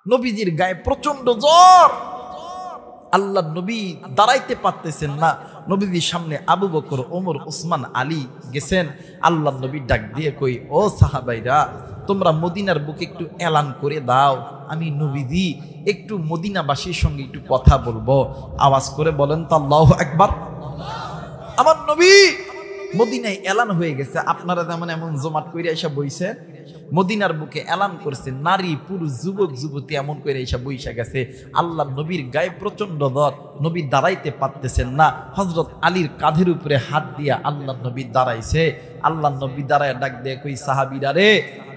নবীজির গায়ে প্রচন্ড জ্বর, আল্লাহ নবী দাঁড়াইতে পারতেছেন না। নবীজির সামনে আবু বকর, ওমর, ওসমান, আলী গেছেন। আল্লাহ নবী ডাক দিয়ে কই, ও সাহাবাইরা, তোমরা মদিনার বুকে একটু এলান করে দাও, আমি নবীজি একটু মদিনাবাসীর সঙ্গে একটু কথা বলবো। আওয়াজ করে বলেন তো আল্লাহু আকবার। আমার নবী মদিনায় এলান হয়ে গেছে। আপনারা যেমন এমন জমাট কইরা এসে বইছেন, মদিনার বুকে এলান করছে, নারী পুরুষ যুবক যুবতী এমন করে এসে বইসা গেছে। আল্লাহ নবীর গায়ে প্রচন্ড জ্বর, নবী দাঁড়াইতে পারতেছেন না। হযরত আলীর কাঁধের উপরে হাত দিয়া আল্লাহ নবী দাঁড়াইছে। আল্লাহ নবী দাঁড়ায় ডাক দিয়ে কই, সাহাবীরা রে,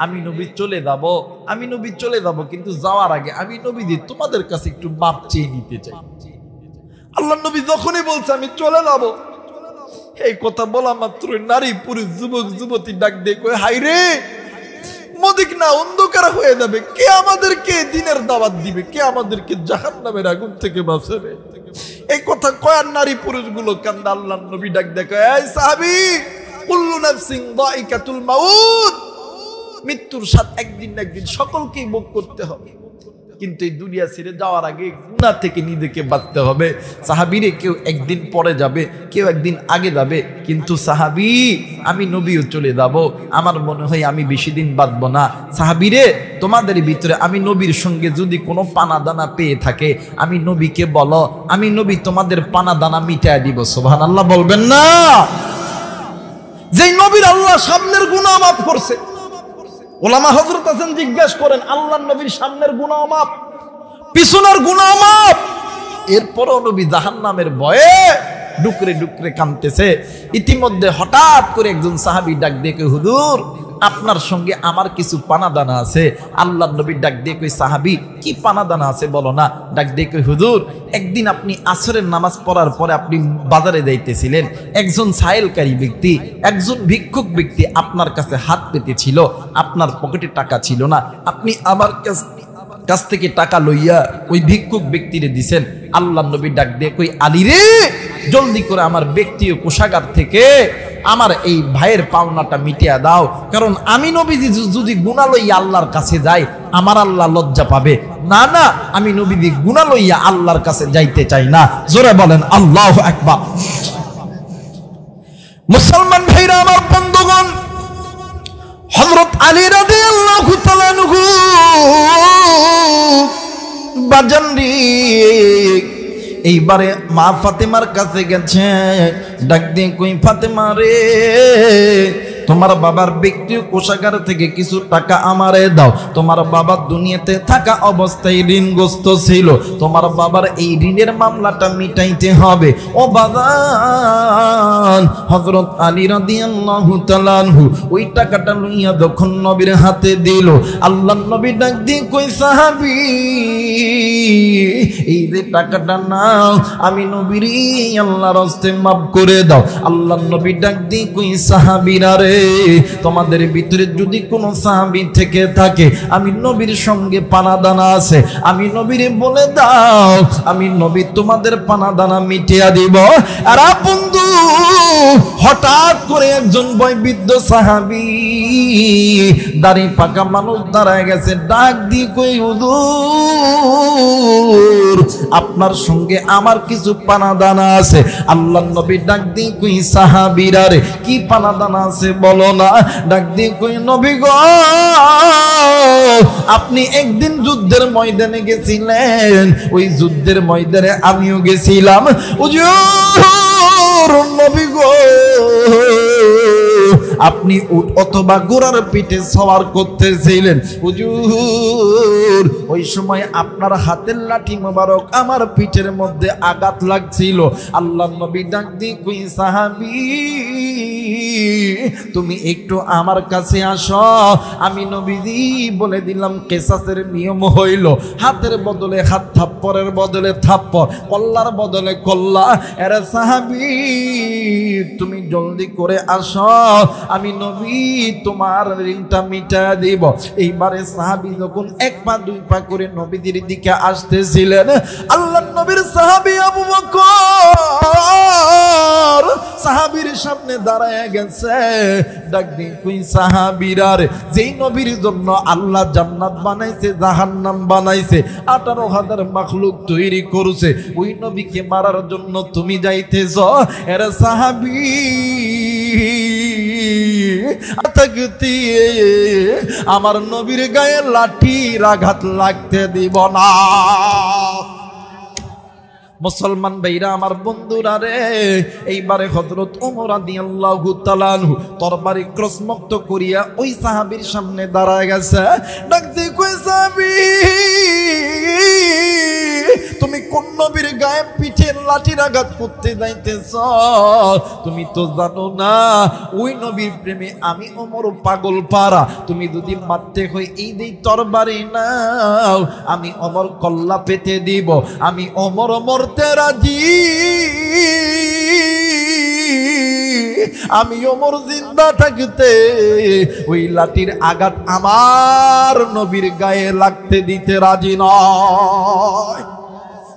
আমি নবী চলে যাব, আমি নবী চলে যাব, কিন্তু যাওয়ার আগে আমি নবীজি তোমাদের কাছে একটু মাপ চেয়ে নিতে চাই। আল্লাহ নবী যখনই বলছে আমি চলে যাব, এই কথা বলা মাত্র নারী পুরুষ যুবক যুবতী ডাক দিয়ে কই, হাই রে, মদিনা অন্ধকার হয়ে যাবে, কে আমাদেরকে দিনের দাওয়াত দিবে, কে আমাদেরকে জাহান্নামের আগুন থেকে বাঁচাবে? এই কথা কয়ার নারী পুরুষগুলো কান্দে। আল্লাহ নবী ডাক দিয়ে কয়, এই সাহাবী, কুল্লু নাফসিন যায়িকাতুল মাউত, মৃত্যুর স্বাদ একদিন না একদিন সকলকেই ভোগ করতে হবে, কিন্তু এই দুনিয়া ছেড়ে যাওয়ার আগে গুনাহ থেকে নিজেকে বাঁচতে হবে। সাহাবীরে কেউ একদিন পরে যাবে, কেউ একদিন আগে যাবে, কিন্তু সাহাবী আমি নবীও চলে যাব, আমার মনে হয় আমি বেশি দিন বাঁচব না। সাহাবীরে, তোমাদের ভিতরে আমি নবীর সঙ্গে যদি কোনো পানা দানা পেয়ে থাকে, আমি নবীকে বলো, আমি নবী তোমাদের পানা দানা মিটায় দিব। সুবহানাল্লাহ বলবেন না? যেই নবীর আল্লাহ সামনের গুনাহ মাফ করছে, ওলামা হযরত আছেন, জিজ্ঞেস করেন, আল্লাহর নবীর সামনের গুনাহ মাফ, পিছনের গুনাহ মাফ, এরপরও নবী জাহান্নামের ভয়ে ডুকরে ডুকরে কাঁদতেছে। ইতিমধ্যে হঠাৎ করে একজন সাহাবী ডাক দিয়ে কই, হুজুর, আপনার সঙ্গে আমার কিছু পানা দানা আছে। আল্লাহর নবী ডাক দিয়ে কই, সাহাবী, কি পানা দানা আছে বলো না? ডাক দিয়ে কই, হুজুর, একদিন আপনি আসরের নামাজ পড়ার পরে আপনি বাজারে যাইতেছিলেন, একজন সাইলকারী ব্যক্তি, একজন ভিক্ষুক ব্যক্তি আপনার কাছে হাত পেতেছিল, আপনার পকেটে টাকা ছিল না, আপনি আমার কাছ থেকে টাকা লইয়া ওই ভিক্ষুক ব্যক্তিরে দিছেন। আল্লাহর নবী ডাক দিয়ে কই, আলী রে, জলদি করে আমার ব্যক্তিগত কোষাগার থেকে আমার এই ভাইয়ের পাওনাটা মিটিয়ে দাও, কারণ আমি নবীজি যদি গুনাহ লইয়া আল্লাহর কাছে যাই, আমার আল্লাহ লজ্জা পাবে। না না, আমি নবীজি গুনাহ লইয়া আল্লাহর কাছে যাইতে চাই না। জোরে বলেন আল্লাহু আকবার। মুসলমান ভাইরা আমার, বন্ধুগণ, হযরত আলী রাদিয়াল্লাহু তাআলা আনহু বাজানরি এইবারে মা ফাতেমার কাছে গেছে, ডাক দিয়ে কই, ফাতেমা রে, তোমার বাবার ব্যক্তিগত কোষাগার থেকে কিছু টাকা আমারে দাও। তোমার বাবা দুনিয়াতে থাকা অবস্থায় ঋণগ্রস্ত ছিল, তোমার বাবার এই ঋণের মামলাটা মিটাইতে হবে। ও বাজান, হযরত আলী রাদিয়াল্লাহু তাআলা আনহু ওই টাকাটা লইয়া যখন নবীর হাতে দিল, আল্লাহর নবী ডাক দিয়ে কই, সাহাবী, এই যে টাকাটা নাও, আমি নবীর আল্লাহর হস্তে মাফ করে দাও। আল্লাহর নবী ডাক দিয়ে কই, সাহাবীরা রে, তোমাদের ভিতরে যদি কোনো সাহাবী থেকে থাকে, আমি নবীর সঙ্গে পানা দানা আছে, আমি নবীরে বলে দাও, আমি নবী তোমাদের পানা দানা মিটিয়ে দিব। আর বন্ধু, হঠাৎ করে একজন বয়োবৃদ্ধ সাহাবী, দাড়ি পাকা মানুষ দাঁড়ায় গেছে, ডাক দিয়ে কই, হুজুর, আপনার সঙ্গে আমার কিছু পানা দানা আছে। আল্লাহর নবী ডাক দিয়ে কই, সাহাবীরা রে, কি পানা দানা আছে বলো না? ডাক দিয়ে কই, নবী গো, আপনি একদিন যুদ্ধের ময়দানে গেছিলেন, ওই যুদ্ধের ময়দানে আমিও গেছিলাম। হুজুর, নবী গো, আপনি উট অথবা ঘোড়ার পিঠে সওয়ার করতেছিলেন। হুজুর, ওই সময় আপনার হাতের লাঠি মোবারক আমার পিঠের মধ্যে আঘাত লাগছিল। আল্লাহর নবী ডাক দিয়ে কই, সাহাবী, তুমি একটু আমার কাছে আসো। আমি নবীজি বলে দিলাম, কিসাসের নিয়ম হইল হাতের বদলে হাত, থাপ্পড়ের বদলে থাপ্পড়, কল্লার বদলে কল্লা। এরে সাহাবী, তুমি জলদি করে আসো, আমি নবী তোমার ঋণটা মিটা দিব। এইবারে সাহাবী যখন এক পা দুই পা করে নবীদের দিকে আসতেছিলেন, আল্লাহর নবীর সাহাবী আবু বকর সাহাবীর সামনে দাঁড়ায় গেছে। ডাক দিয়ে কই সাহাবীরা রে, যেই নবীর জন্য আল্লাহ জান্নাত বানাইছে জাহান্নাম বানাইছে 18,000 মাখলুক তৈরি করছে, ওই নবীকে মারার জন্য তুমি যাইতেছ? এরা সাহাবী আমার নবীর গায়ে লাঠির আঘাত লাগতে দিব না। মুসলমান ভাইরা আমার বন্ধুরা রে, এইবারে হযরত ওমর রাদিয়াল্লাহু তাআলা আনহু তরবারি ক্রসমুক্ত করিয়া ওই সাহাবীর সামনে দাঁড়ায় গেছে। ডাক দিয়ে কই সাহাবী, তুমি কোন নবীর গায়ে পিঠে লাঠির আঘাত করতে যাইতেছ? তুমি তো জানো না ওই নবীর প্রেমে আমি ওমর পাগল পারা। তুমি যদি মারতে হয় এই দেই তরবারি নাও, আমি ওমর কল্লা পেতে দিব, আমি ওমর মরতে রাজি, আমি ওমর জিন্দা থাকতে ওই লাঠির আঘাত আমার নবীর গায়ে লাগতে দিতে রাজি নয়।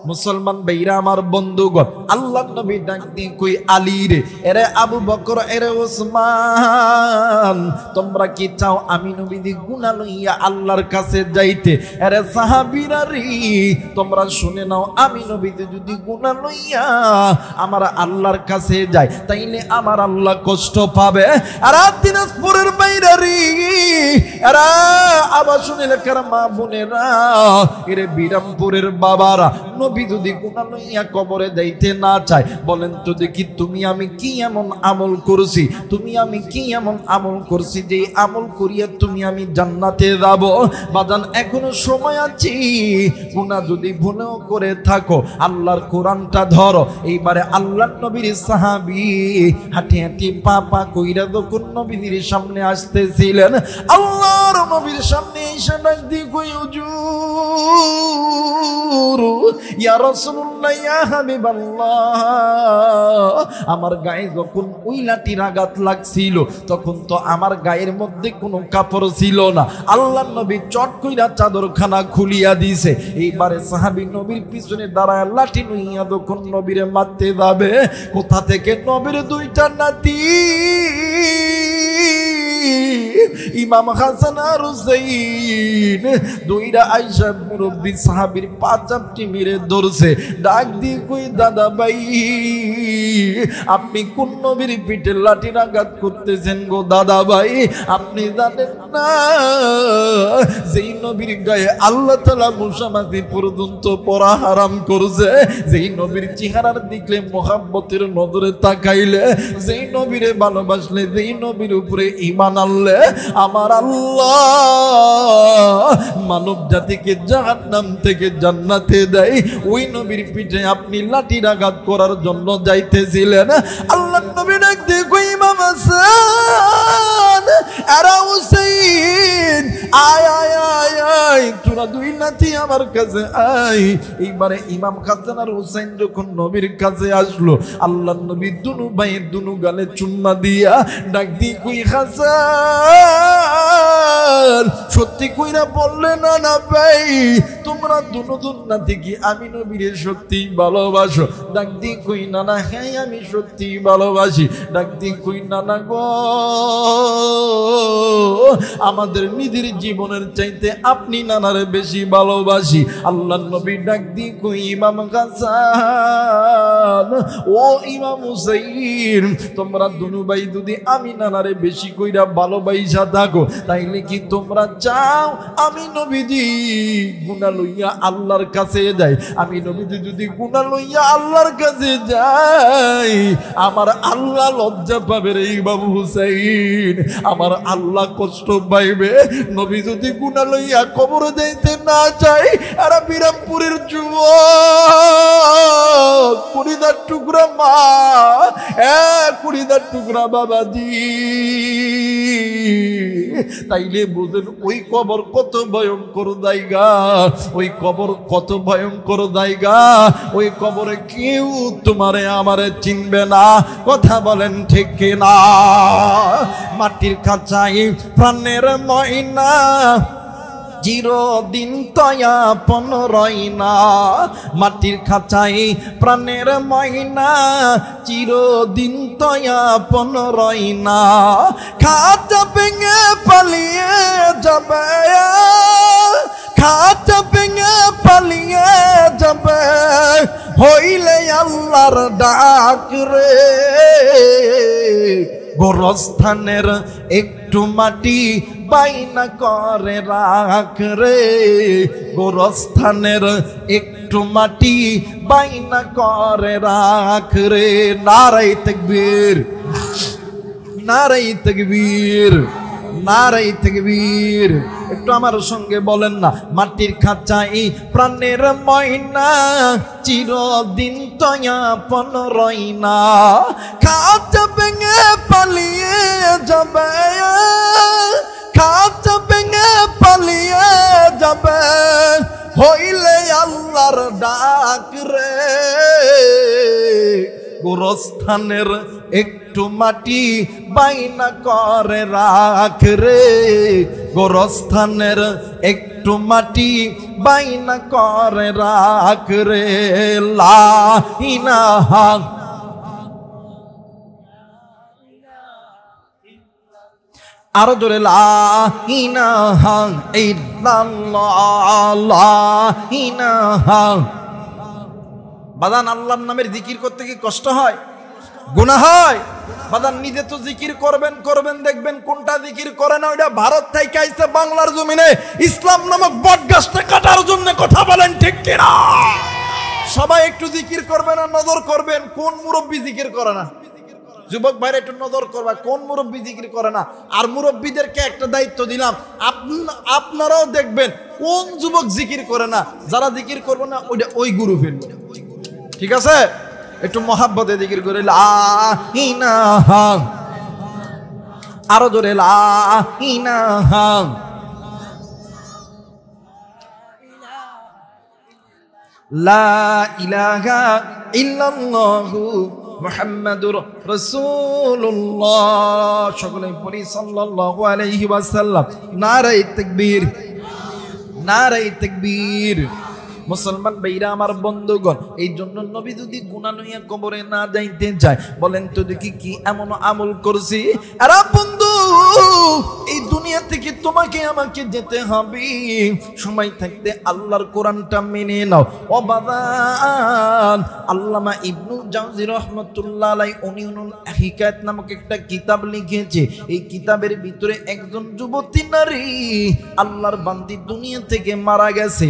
মুসলমান ভাইরা আমার বন্ধুগণ, আল্লাহ নবী ডাক দিয়ে কই আলী রে, এরে আবু বকর, এরে ওসমান, তোমরা কি চাও আমি নবীদি গুনাহ লইয়া আল্লাহর কাছে যাইতে? এরে সাহাবীরা রে, তোমরা শুনে নাও, আমি নবীদি যদি গুনাহ লইয়া আমার আল্লাহর কাছে যাই তাইলে আমার আল্লাহ কষ্ট পাবে। আর দিনাজপুরের বাইরে রে, এরা আবার শুনিলে কার মা বোনেরা, এরে বিরামপুরের বাবারা, নবী যদি গুনাহ লইয়া কবরে যাইতে না চায়, বলেন তো দেখি তুমি আমি কি এমন আমল করছি, তুমি আমি কি এমন আমল করছি যে আমল করিয়া তুমি আমি জান্নাতে যাব? বাজান এখনো সময় আছে, গুনাহ যদি ভুলেও করে থাকো আল্লাহর কোরআনটা ধরো। এইবারে আল্লাহর নবীর সাহাবী হাঁটি হাঁটি পা পা কইরা যখন নবীর সামনে আসতেছিলেন, আল্লাহর নবীর সামনে এসে ডাক দিয়ে কই হুজুর, ইয়া রাসূলুল্লাহ, ইয়া হাবিবাল্লাহ, আমার গায়ে যখন ওই লাঠির আঘাত লাগছিল তখন তো আমার গায়ের মধ্যে কোনো কাপড় ছিল না। আল্লাহর নবী চট কইরা চাদরখানা খুলিয়া দিয়েছে। এইবারে সাহাবী নবীর পিছনে দাঁড়ায় লাঠি লইয়া যখন নবীরে মারতে যাবে, কোথা থেকে নবীর দুইটা নাতি ইমাম হাসান আর হুসাইন দুইটা আয়েশা মুরব্বী সাহাবীর পা চাপটি মেরে ধরছে। ডাক দিয়ে কই দাদা ভাই, আপনি কোন নবীর পিঠে লাঠির আঘাত করতেছেন গো দাদা ভাই? আপনি জানেন না যেই নবীর গায়ে আল্লাহ তাআলা মুসামাতি পর্যন্ত পড়া হারাম করছে, যেই নবীর চেহারার দিকে মোহাব্বতের নজরে তাকাইলে, যেই নবীরে ভালোবাসলে, যেই নবীর উপরে ঈমান আনলে আমার আল্লাহ মানব জাতিকে জাহান্নাম থেকে জান্নাতে দেয়, ওই নবীর পিঠে আপনি লাঠির আঘাত করার জন্য যাইতেছিলেন। আল্লাহ নবী ডাক দিয়ে কই ইমাম হাসান আর হুসাইন, আয় আয় আয় আয়, তোরা দুই নাতি আমার কাছে আয়। এইবারে ইমাম হাসান আর হুসাইন যখন নবীর কাছে আসলো, আল্লাহ নবী দুনু ভাইয়ের দুনু গালে চুম্মা দিয়া ডাক দিয়ে কই হাসান, সত্যি কইরা বললে না না ভাই, তোমরা দুনু নাতি কি আমি নবীরে সত্যি ভালোবাসো? ডাক দিয়ে কই না না, হ্যাঁ আমি সত্যি ভালোবাসি। ডাক দিয়ে কই না না গো, আমাদের নিজের জীবনের চাইতে আপনি নানারে বেশি ভালোবাসি। আল্লাহ নবী ডাক দিয়ে কই ইমাম হাসান, ও ইমাম হুসাইন, তোমরা দুনু ভাই যদি আমি নানারে বেশি কইরা ভালোবাসা থাকো তাইলে কি তোমরা চাও আমি নবীজি গুনাহ লইয়া আল্লাহর কাছে যাই? আমি নবীজি যদি গুনাহ লইয়া আল্লাহর কাছে যাই আমার আল্লাহ লজ্জা পাবে রে বাবু হুসাইন, আমার আল্লাহ কষ্ট পাইবে। নবী যদি গুনাহ লইয়া কবরে যাইতে না চাই, আর বিরামপুরের যুবক কুড়িদার টুকরা মা, কুড়িদার টুকরা বাবাজি। তাইলে বুঝেন ওই কবর কত ভয়ঙ্কর জায়গা, ওই কবর কত ভয়ঙ্কর জায়গা। ওই কবরে কেউ তোমারে আমারে চিনবে না, কথা বলেন ঠিক কিনা? মাটির খাঁচায় প্রাণের ময়না, চিরদিন তয়াপন রয় না। মাটির খাঁচায় প্রাণের ময়না, চিরদিন তয়াপন রয় না। খাঁচা ভেঙে পালিয়ে যাবে, খাঁচা ভেঙে পালিয়ে যাবে, হইলে আল্লাহর ডাক রে। গোরস্থানের একটু মাটি বাইনা করে রাখ রে, গোরস্থানের একটু মাটি বাইনা করে রাখ রে। নারায়ে তাকবীর, নারায়ে তাকবীর, নারায়ে তাকবীর। একটু আমার সঙ্গে বলেন না, মাটির খাঁচায় প্রাণের ময়না, চিরদিন তয়াপন রয় না। খাঁচা ভেঙে পালিয়ে যাবে, খাঁচা ভেঙে পালিয়ে যাবে, হইলে আল্লাহর ডাক রে। গোরস্থানের একটু মাটি বাইনা করে রাখ রে, গোরস্থানের একটু মাটি বাইনা করে রাখ রে। লা ইলাহা, আরো জোরে লা ইলাহা ইল্লাল্লাহ, লা ইলাহা। বাদান আল্লাহর নামের জিকির করতে কি কষ্ট হয়, গুনাহ হয়? বাদান নিজে তো জিকির করবেন করবেন, দেখবেন কোনটা জিকির করে না, ওইটা ভারত থেকে আইছে বাংলার জমিনে ইসলাম নামক বটগাছটা কাটার জন্য, কথা বলেন ঠিক কিনা? সবাই একটু জিকির করবেন আর নজর করবেন কোন মুরব্বী জিকির করে না। যুবক ভাইরা একটু নজর করবা কোন মুরব্বী জিকির করে না। আর মুরব্বীদেরকে একটা দায়িত্ব দিলাম, আপনারাও দেখবেন কোন যুবক জিকির করে না। যারা জিকির করবে না ওইটা ওই গুরু ফেলবে, ঠিক আছে? একটু মহাব্বতে জিকির করে লা ইলাহা, আরো জোরে লা ইলাহা, লা ইলাহা ইল্লাল্লাহু মুহাম্মাদুর রাসূলুল্লাহ। সকলে পড়ি সাল্লাল্লাহু আলাইহি ওয়াসাল্লাম। নারায়ে তাকবীর, নারায়ে তাকবীর। মুসলমান ভাইরা আমার বন্ধুগণ, এই জন্য নবী যদি গুনাহ লইয়া কবরে না যাইতে চায়, বলেন তো দেখি কি এমন আমল করছি? আরে বন্ধু, এই দুনিয়া থেকে তোমাকে আমাকে যেতে হবে, সময় থাকতে আল্লাহর কোরআনটা মেনে নাও। ও বাবান, আল্লামা ইবনুল জাওজি রাহমাতুল্লাহ আলাইহি উনিউনুল হিকায়াত নামক একটা কিতাব লিখেছে। এই কিতাবের ভিতরে একজন যুবতী নারী আল্লাহর বান্দি দুনিয়া থেকে মারা গেছে।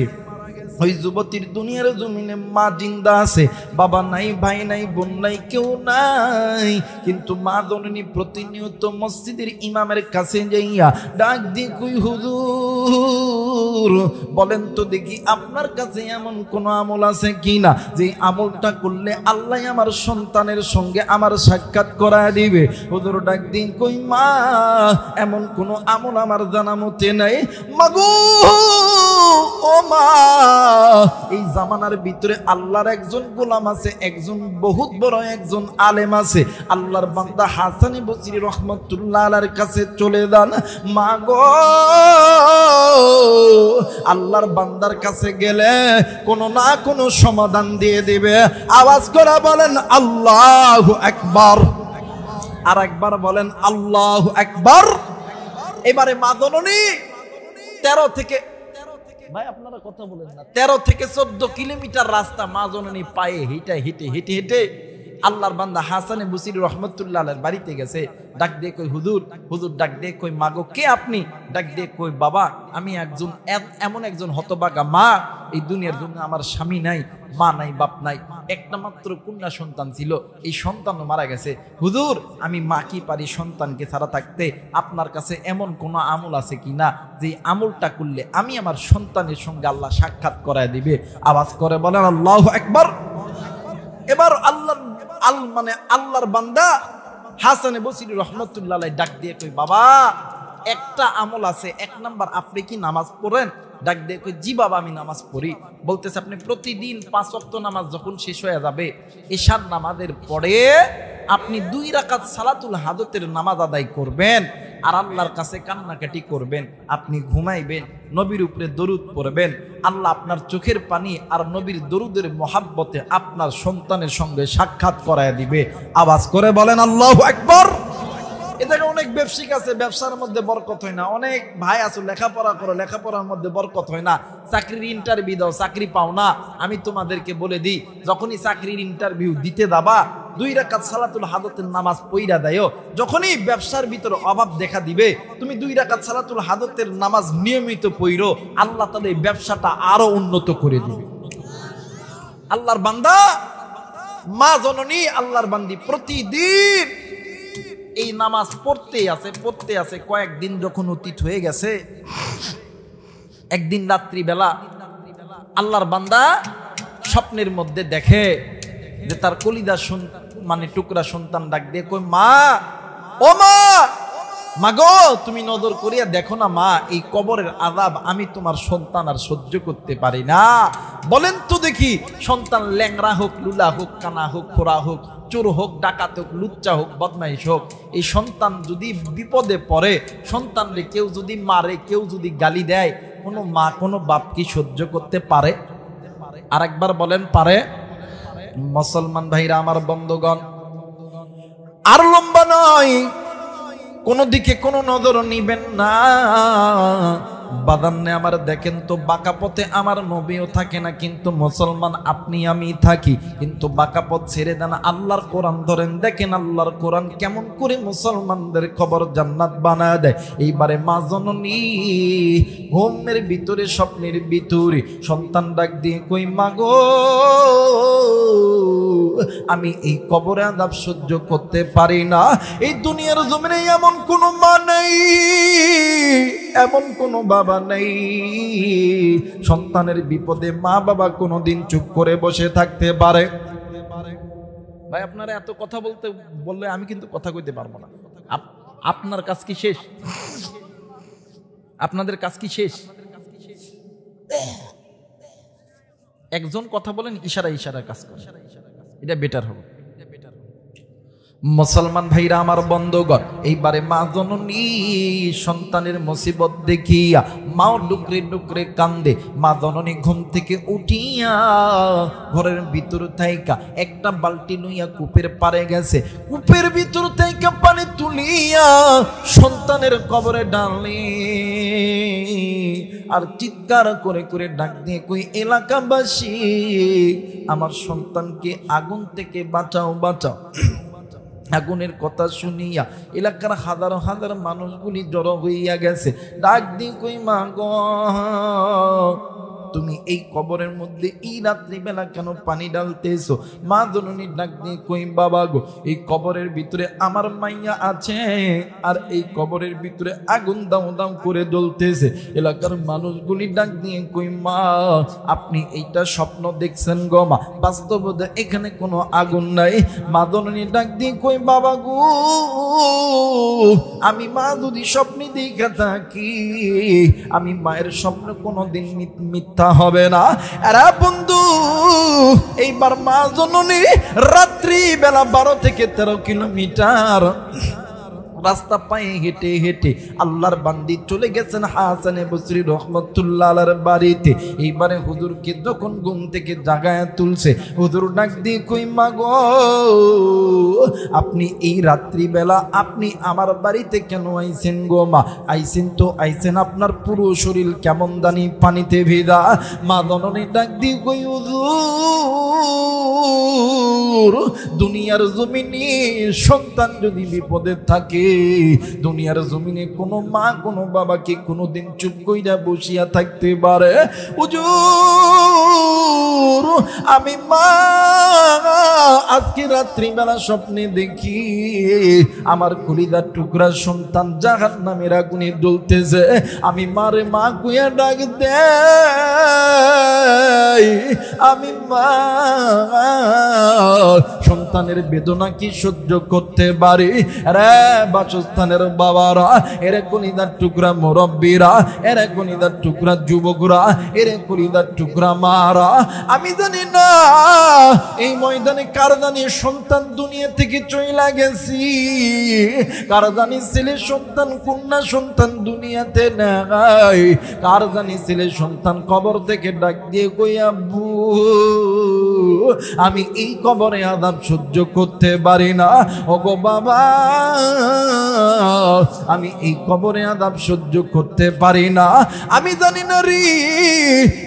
ওই যুবতীর দুনিয়ার জমিনে মা জিন্দা আছে, বাবা নাই, ভাই নাই, বোন নাই, কেউ নাই, কিন্তু মা জননী প্রতিনিয়ত মসজিদের ইমামের কাছে যাইয়া ডাক দিয়ে কই, হুজুর বলেন তো দেখি আপনার কাছে এমন কোন আমল আছে কিনা যে আমলটা করলে আল্লাহ আমার সন্তানের সঙ্গে আমার সাক্ষাৎ করায় দিবে। হুজুর ডাক দিয়ে কই, মা এমন কোন আমল আমার জানা মতে নাই। মাগো ও মা, এই জামানার ভিতরে আল্লাহর একজন গোলাম আছে, একজন বহুত বড় একজন আলেম আছে, আল্লাহর বান্দা হাসানী বসরি রহমতুল্লাহ আলাইহির কাছে চলে যান। মা গো, আল্লাহর বান্দার কাছে গেলে কোনো না কোনো সমাধান দিয়ে দিবে। আওয়াজ করে বলেন আল্লাহু আকবার, আর একবার বলেন আল্লাহু আকবার। এবারে মা জননী 13 থেকে, ভাই আপনারা কথা বলেন না, 13 থেকে 14 কিলোমিটার রাস্তা মা জননী পায়ে হেঁটে হেঁটে হেঁটে হেঁটে আল্লাহর বান্দা হাসানে বসরি রহমতুল্লাহ আলাইহির বাড়িতে গেছে। ডাক দিয়ে কই, হুজুর। হুজুর ডাক দিয়ে কই, মাগো কে আপনি? ডাক দিয়ে কই, বাবা আমি একজন এমন একজন হতভাগা মা, এই দুনিয়ার জন্য আমার স্বামী নাই, মা নাই, বাপ নাই, একটা মাত্র কন্যা সন্তান ছিল, এই সন্তানও মারা গেছে। হুজুর আমি মা কি পারি সন্তানকে ছাড়া থাকতে? আপনার কাছে এমন কোন আমল আছে কিনা যে আমলটা করলে আমি আমার সন্তানের সঙ্গে আল্লাহ সাক্ষাৎ করায় দিবে? আওয়াজ করে বলেন আল্লাহু আকবার। এবার আল্লাহর বান্দা হাসানে বসরি রহমতুল্লাহ আলাইহি ডাক দিয়ে কই, বাবা একটা আমল আছে, 1 নাম্বার আপনি কি নামাজ পড়েন? ডাক দিয়ে কই, জি বাবা আমি নামাজ পড়ি। বলতেছে আপনি প্রতিদিন 5 ওয়াক্ত নামাজ যখন শেষ হয়ে যাবে, এশার নামাজের পরে আপনি 2 রাকাত সালাতুল হাজতের নামাজ আদায় করবেন আর আল্লাহর কাছে কান্নাকাটি করবেন, আপনি ঘুমাইবেন, নবীর উপরে দরুদ পড়বেন, আল্লাহ আপনার চোখের পানি আর নবীর দরুদের মহাব্বতে আপনার সন্তানের সঙ্গে সাক্ষাৎ করায় দিবে। আওয়াজ করে বলেন আল্লাহু আকবার। এদের অনেক ব্যবসায়িক আছে, ব্যবসার মধ্যে বরকত হয় না। অনেক ভাই আছে লেখাপড়া করো, লেখাপড়ার মধ্যে বরকত হয় না। চাকরির ইন্টারভিউ দাও, চাকরি পাও না। আমি তোমাদেরকে বলে দিই, যখনই চাকরির ইন্টারভিউ দিতে যাবা 2 রাকাত সালাতুল হাজতের নামাজ পইরা দেয়। যখনই ব্যবসার ভিতরে অভাব দেখা দিবে, তুমি 2 রাকাত সালাতুল হাজতের নামাজ নিয়মিত পড়ো, আল্লাহ তাআলা এই ব্যবসাটা আরো উন্নত করে দিবে। আল্লাহর বান্দা, মা জননী আল্লাহর বান্দি প্রতিদিন এই নামাজ পড়তে আছে। কয়েকদিন যখন অতীত হয়ে গেছে, একদিন রাত্রি বেলা আল্লাহর বান্দা স্বপ্নের মধ্যে দেখে যে তার কলিজা টুকরা সন্তান ডাক দিয়ে কই, মা ও মা গো, তুমি নজর করিয়া দেখো না মা, এই কবরের আযাব আমি তোমার সন্তান আর সহ্য করতে পারি না। বলেন তো দেখি, সন্তান ল্যাংড়া হোক, লুলা হোক, কানা হোক, খোরা হোক, চোর হোক, ডাকাত হোক, লুচ্চা হোক, বদমাইশ হোক, এই সন্তান যদি বিপদে পড়ে, সন্তানরে কেউ যদি মারে, কেউ যদি গালি দেয়, কোনো মা কোনো বাপ কি সহ্য করতে পারে? আরেকবার বলেন, পারে? মুসলমান ভাইরা আমার, বন্ধুগণ, আর লম্বা নয়, কোনো দিকে কোনো নজর নিবেন না। বাদান্নে আমার দেখেন তো, বাঁকা পথে আমার নবীও থাকে না, কিন্তু মুসলমান আপনি আমি থাকি। কিন্তু বাঁকা পথ ছেড়ে দেন, আল্লাহর কোরআন ধরেন, দেখেন আল্লাহর কোরআন কেমন করে মুসলমানদের খবর জান্নাত বানায় দেয়। এইবারে মা জননী ঘুমের ভিতরে, স্বপ্নের ভিতরে সন্তান ডাক দিয়ে কই, মা গো, আমি এই কবরে আযাব সহ্য করতে পারি না। এই দুনিয়ার জমিনে এমন কোনো মা নেই, এমন কোনো বাবা নেই, সন্তানের বিপদে মা বাবা কোনোদিন চুপ করে বসে থাকতে পারে? ভাই আপনারা এত কথা বললে আমি কিন্তু কথা কইতে পারবো না। আপনার কাজ কি শেষ? আপনাদের কাজ কি শেষ? একজন কথা বলেন, ইশারা কাজ করেন, এটা বেটার হবে। মুসলমান ভাইরা আমার, বন্ধুগণ, এইবারে মা জননী সন্তানের মুসিবত দেখিয়া মাও ডুকরে ডুকরে কান্দে। মা জননী ঘুম থেকে উঠিয়া ঘরের ভিতর থাইকা একটা বালতি লইয়া কূপের পারে গেছে, কূপের ভিতর থাইকা পানি তুলিয়া সন্তানের কবরে ডালে আর চিৎকার করে করে ডাক দিয়ে কই, এলাকাবাসী আমার সন্তানকে আগুন থেকে বাঁচাও, বাঁচাও। আগুনের কথা শুনিয়া এলাকার হাজার হাজার মানুষগুলি জড়ো হইয়া গেছে। ডাক দিয়ে কই, মা গো, তুমি এই কবরের মধ্যে এই রাত্রিবেলা কেন পানি ঢালতেছো? মা জননী ডাক দিয়ে কই, বাবা গো, এই কবরের ভিতরে আমার মাইয়া আছে আর এই কবরের ভিতরে আগুন দাও দাও করে জ্বলতেছে। এলাকার মানুষগুলি ডাক দিয়ে কই, মা আপনি এইটা স্বপ্ন দেখছেন গো মা, বাস্তবতা এখানে কোনো আগুন নাই। মা জননী ডাক দিয়ে কই, বাবা গো, আমি মা যদি স্বপ্নে দেখা থাকি, আমি মায়ের স্বপ্ন কোনোদিন মিথ্যা হবে না। আরে বন্ধু, এইবার মা জননী রাত্রি বেলা 12 থেকে 13 কিলোমিটার রাস্তা পায়ে হেঁটে হেঁটে আল্লাহর বান্দি চলে গেছেন হাসানে বসরি রহমতুল্লাহ আলাইহির বাড়িতে। এইবারে হুজুরকে যখন ঘুম থেকে জাগায় তুলছে, হুজুর ডাক দিয়ে কই, মা গো, আপনি এই রাত্রিবেলা আপনি আমার বাড়িতে কেন আইছেন গো মা? আইছেন তো আইছেন, আপনার পুরো শরীর কেমন জানি পানিতে ভেজা। মা জননী ডাক দিয়ে কই, হুজুর, দুনিয়ার জমিনে সন্তান যদি বিপদে থাকে, দুনিয়ার জমিনে কোনো মা কোনো বাবাকে কোনোদিন চুপ কইরা বসিয়া থাকতে পারে? হুজুর, আমি মা আজকে রাত্রিবেলা স্বপ্নে দেখি আমার কলিজার টুকরা সন্তান জাহান্নামের আগুনে জ্বলতেছে। আমি মারে মা কইয়া ডাক দেই, নাই। আমি মা সন্তানের বেদনা কি সহ্য করতে পারি? রে বাসস্থানের বাবারা, এরে কলিদার টুকরা মুরব্বীরা, এরে কলিদার টুকরা যুবকরা, এরে কলিদার টুকরা মারা, আমি জানি না এই ময়দানে কার জানি সন্তান দুনিয়া থেকে চইলা গেছি, কার জানি ছেলে সন্তান কন্যা সন্তান দুনিয়াতে নাই, কার জানি ছেলে সন্তান কবর থেকে ডাক দিয়ে কই আব্বু আমি এই কবরে আযাব সহ্য করতে পারি না, ওগো বাবা আমি এই কবরে আযাব সহ্য করতে পারি না। আমি জানি না রে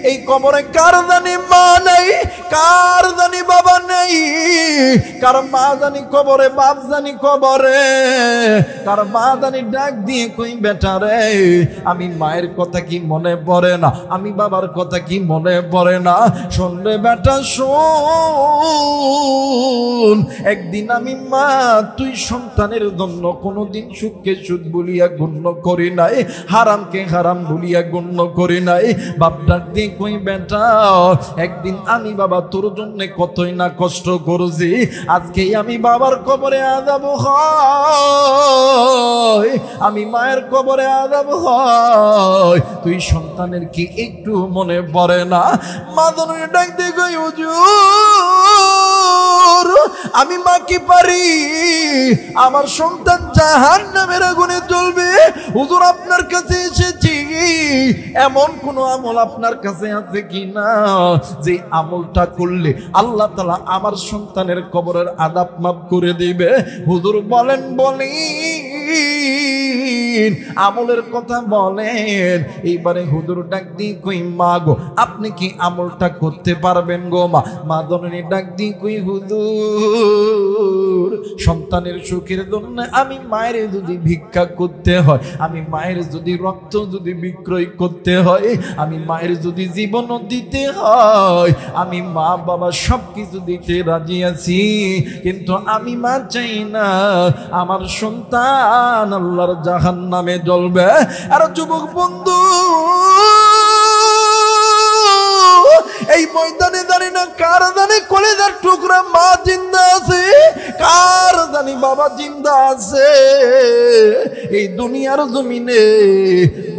এই কবরে কার জানি মা নাই, কার জানি বাবা নাই, কার মা জানি কবরে, বাপ জানি কবরে, কার মা জানি ডাক দিয়ে কই বেটা রে আমি মায়ের কথা কি মনে পড়ে না, আমি বাবার কথা কি মনে পড়ে না? শোন রে বেটা শোন, একদিন আমি মা তুই সন্তানের জন্য কোনোদিন সুখকে সুখ বলিয়া গণ্য করি নাই, হারামকে হারাম বলিয়া গণ্য করি নাই। বাপ ডাক দিয়ে কই বেটা একদিন আমি বাবা তোর জন্য কতই না কষ্ট করছি, আজকে আমি বাবার কবরে আযাব হয়, আমি মায়ের কবরে আযাব হয়, তুই সন্তানের কি একটু মনে পড়ে না? মা জননী ডাক দিয়ে কই হুজুর আমি মা কি পারি, আমার সন্তান জাহান্নামের আগুনে জ্বলবে, হুজুর আপনার কাছে এসেছি, এমন কোন আমল আপনার কাছে আছে কিনা যে আমলটা করলে আল্লাহ তাআলা আমার সন্তানের কবরের আযাব মাফ করে দিবে? হুজুর বলেন আমলের কথা বলেন। এইবারে হুজুর ডাক দিয়ে কই মা গো আপনি কি আমলটা করতে পারবেন গো মা? মা জননী ডাক দিয়ে কই হুজুর সন্তানের সুখের জন্য আমি মায়ের যদি ভিক্ষা করতে হয়, আমি মায়ের যদি রক্ত যদি বিক্রয় করতে হয়, আমি মায়ের যদি জীবনও দিতে হয়, আমি মা বাবা সব কিছু দিতে রাজি আছি, কিন্তু আমি মা চাই না আমার সন্তান আল্লাহর জাহান্নামে জ্বলবে। আর যুবক বন্ধু এই ময়দানে জানি না কার জানি কলেজার টুকরা মা জিন্দা আছে, কার জানি বাবা জিন্দা আছে। এই দুনিয়ার জমিনে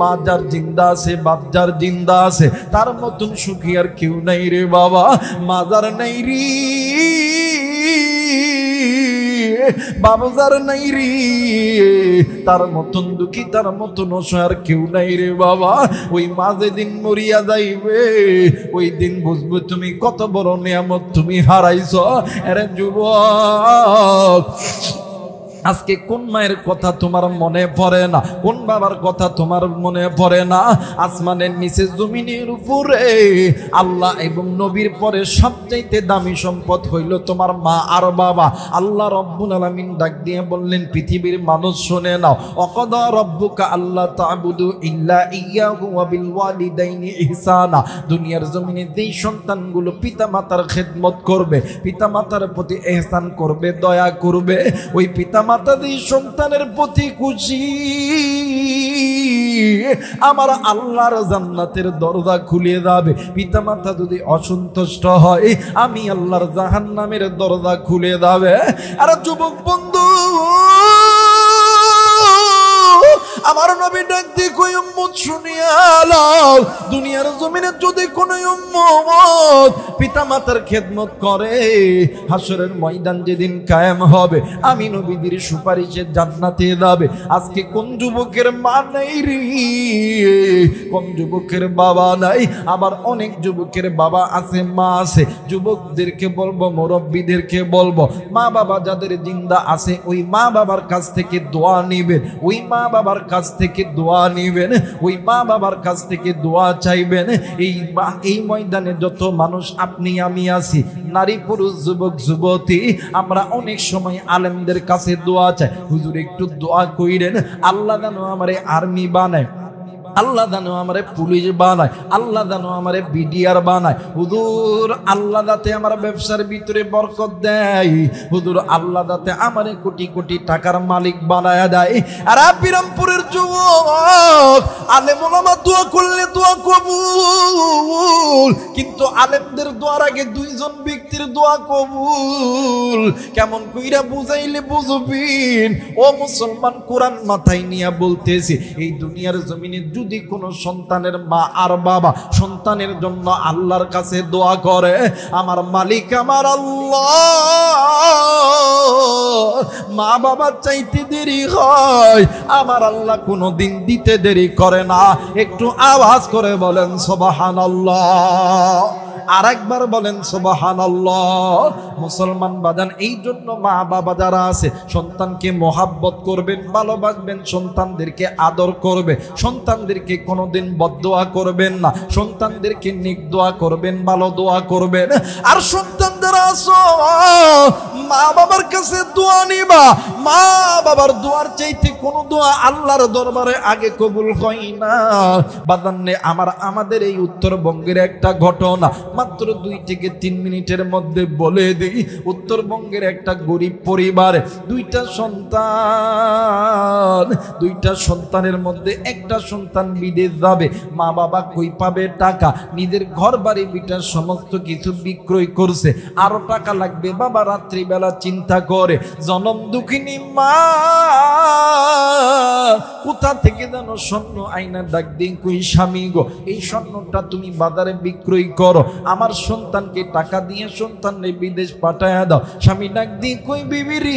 মা যার জিন্দা আছে, বাপ যার জিন্দা আছে, তার মতন সুখী আর কেউ নাই রে বাবা। মা যার নাই রে, বাবুজার নাই রে, তার মতন দুঃখী তার মতন অসহায় কেউ নাই রে বাবা। ওই মা যেদিন মরিয়া যাইবে ওই দিন বুঝবে তুমি কত বড় নিয়ামত তুমি হারাইছ। আরে যুবক আজকে কোন মায়ের কথা তোমার মনে পড়ে না, কোন বাবার কথা তোমার মনে পড়ে না? আসমানের নিচে জমিনের উপরে আল্লাহ এবং নবীর পরে সবচাইতে দামি সম্পদ হইল তোমার মা আর বাবা। আল্লাহ রব্বুল আলামিন ডাক দিয়ে বললেন পৃথিবীর মানুষ শুনে নাও, ওয়াকাদা রব্বুকা আল্লা তা'বুদু ইল্লা ইয়্যাহু ওয়া বিল ওয়ালিদাইনি ইহসানা। দুনিয়ার জমিনে যেই সন্তানগুলো পিতামাতার খেদমত করবে, পিতামাতার প্রতি ইহসান করবে, দয়া করবে, ওই পিতামাতা সন্তানের প্রতি খুশি, আমার আল্লাহর জান্নাতের দরজা খুলে যাবে। পিতামাতা যদি অসন্তুষ্ট হয় আমি আল্লাহর জাহান্নামের দরজা খুলে যাবে। আর যুবক বন্ধু আমার নবী ডাক দিয়ে কই উম্মত শুনিয়া লাও, দুনিয়ার জমিনে যদি কোনো উম্মত পিতামাতার খেদমত করে হাসরের ময়দান যেদিন কায়েম হবে আমি নবীদের সুপারিশে জান্নাতে যাবে। আজকে কোন যুবকের মা নাই রে, কোন যুবকের বাবা নাই? আবার অনেক যুবকের বাবা আছে, মা আছে। যুবকদেরকে বলবো, মুরব্বীদেরকে বলবো, মা বাবা যাদের জিন্দা আছে ওই মা বাবার কাছ থেকে দোয়া নিবেন, ওই মা বাবার কাছ থেকে দোয়া নিবেন, ওই মা বাবার কাছ থেকে দোয়া চাইবেন। এই ময়দানে যত মানুষ আপনি আমি আছি, নারী পুরুষ যুবক যুবতী, আমরা অনেক সময় আলেমদের কাছে দোয়া চাই, হুজুর একটু দোয়া কইরেন আল্লাহ যেন আমারে আর্মি বানায়, আল্লাহ জানো আমারে পুলিশ বানায়, আল্লাহ জানো আমারে বিডিআর বানায়। হুজুর আল্লাহ যাতে আমার ব্যবসার ভিতরে বরকত দেয়, হুজুর আল্লাহ যাতে আমারে কোটি কোটি টাকার মালিক বানায়া দেয়। আর বিরামপুরের যুবক, আলেম ওলামা দোয়া করলে দোয়া কবুল, কিন্তু আলেমদের দোয়ার আগে দুইজন ব্যক্তির দোয়া কবুল। কেমন কইরা বুঝাইলে বুঝবিন ও মুসলমান, কোরআন মাথায় নিয়ে বলতেছি, এই দুনিয়ার জমিনে যদি কোনো সন্তানের মা আর বাবা সন্তানের জন্য আল্লাহর কাছে দোয়া করে, আমার মালিক আমার আল্লাহ মা বাবা চাইতে দেরি হয়, আমার আল্লাহ কোনো দিন দিতে দেরি করে না। একটু আওয়াজ করে বলেন সুবহানাল্লাহ, আর একবার বলেন সুবহানাল্লাহ। মুসলমান বাজান, এই জন্য মা বাবা যারা আছে সন্তানকে মোহাব্বত করবেন, ভালোবাসবেন, সন্তানদেরকে আদর করবে, সন্তানদেরকে কোনোদিন বদদোয়া করবেন না, সন্তানদেরকে নেক দোয়া করবেন, ভালো দোয়া করবেন। আর সন্তান যারা আছো মা বাবার কাছে দোয়া নিবা, মা বাবার দোয়ার চাইতে কোনো দোয়া আল্লাহর দরবারে আগে কবুল হয় না। বাজানে আমাদের এই উত্তরবঙ্গের একটা ঘটনা মাত্র 2 থেকে 3 মিনিটের মধ্যে বলে দিই। উত্তরবঙ্গের একটা গরিব পরিবারে দুইটা সন্তানের মধ্যে একটা সন্তান বিদেশ যাবে। মা বাবা কই পাবে টাকা? নিজের ঘর বাড়ি বিটার সমস্ত কিছু বিক্রয় করছে, আরো টাকা লাগবে। বাবা রাত্রিবেলা চিন্তা করে, জনম দুঃখিনী মা কোথা থেকে যেন স্বর্ণ আইনা ডাক দিন, কই স্বামী গো এই স্বর্ণটা তুমি বাজারে বিক্রয় করো, আমার সন্তানকে টাকা দিয়ে সন্তানকে বিদেশ পাঠায় দাও। স্বামী ডাক দিয়ে কই বিবি রে,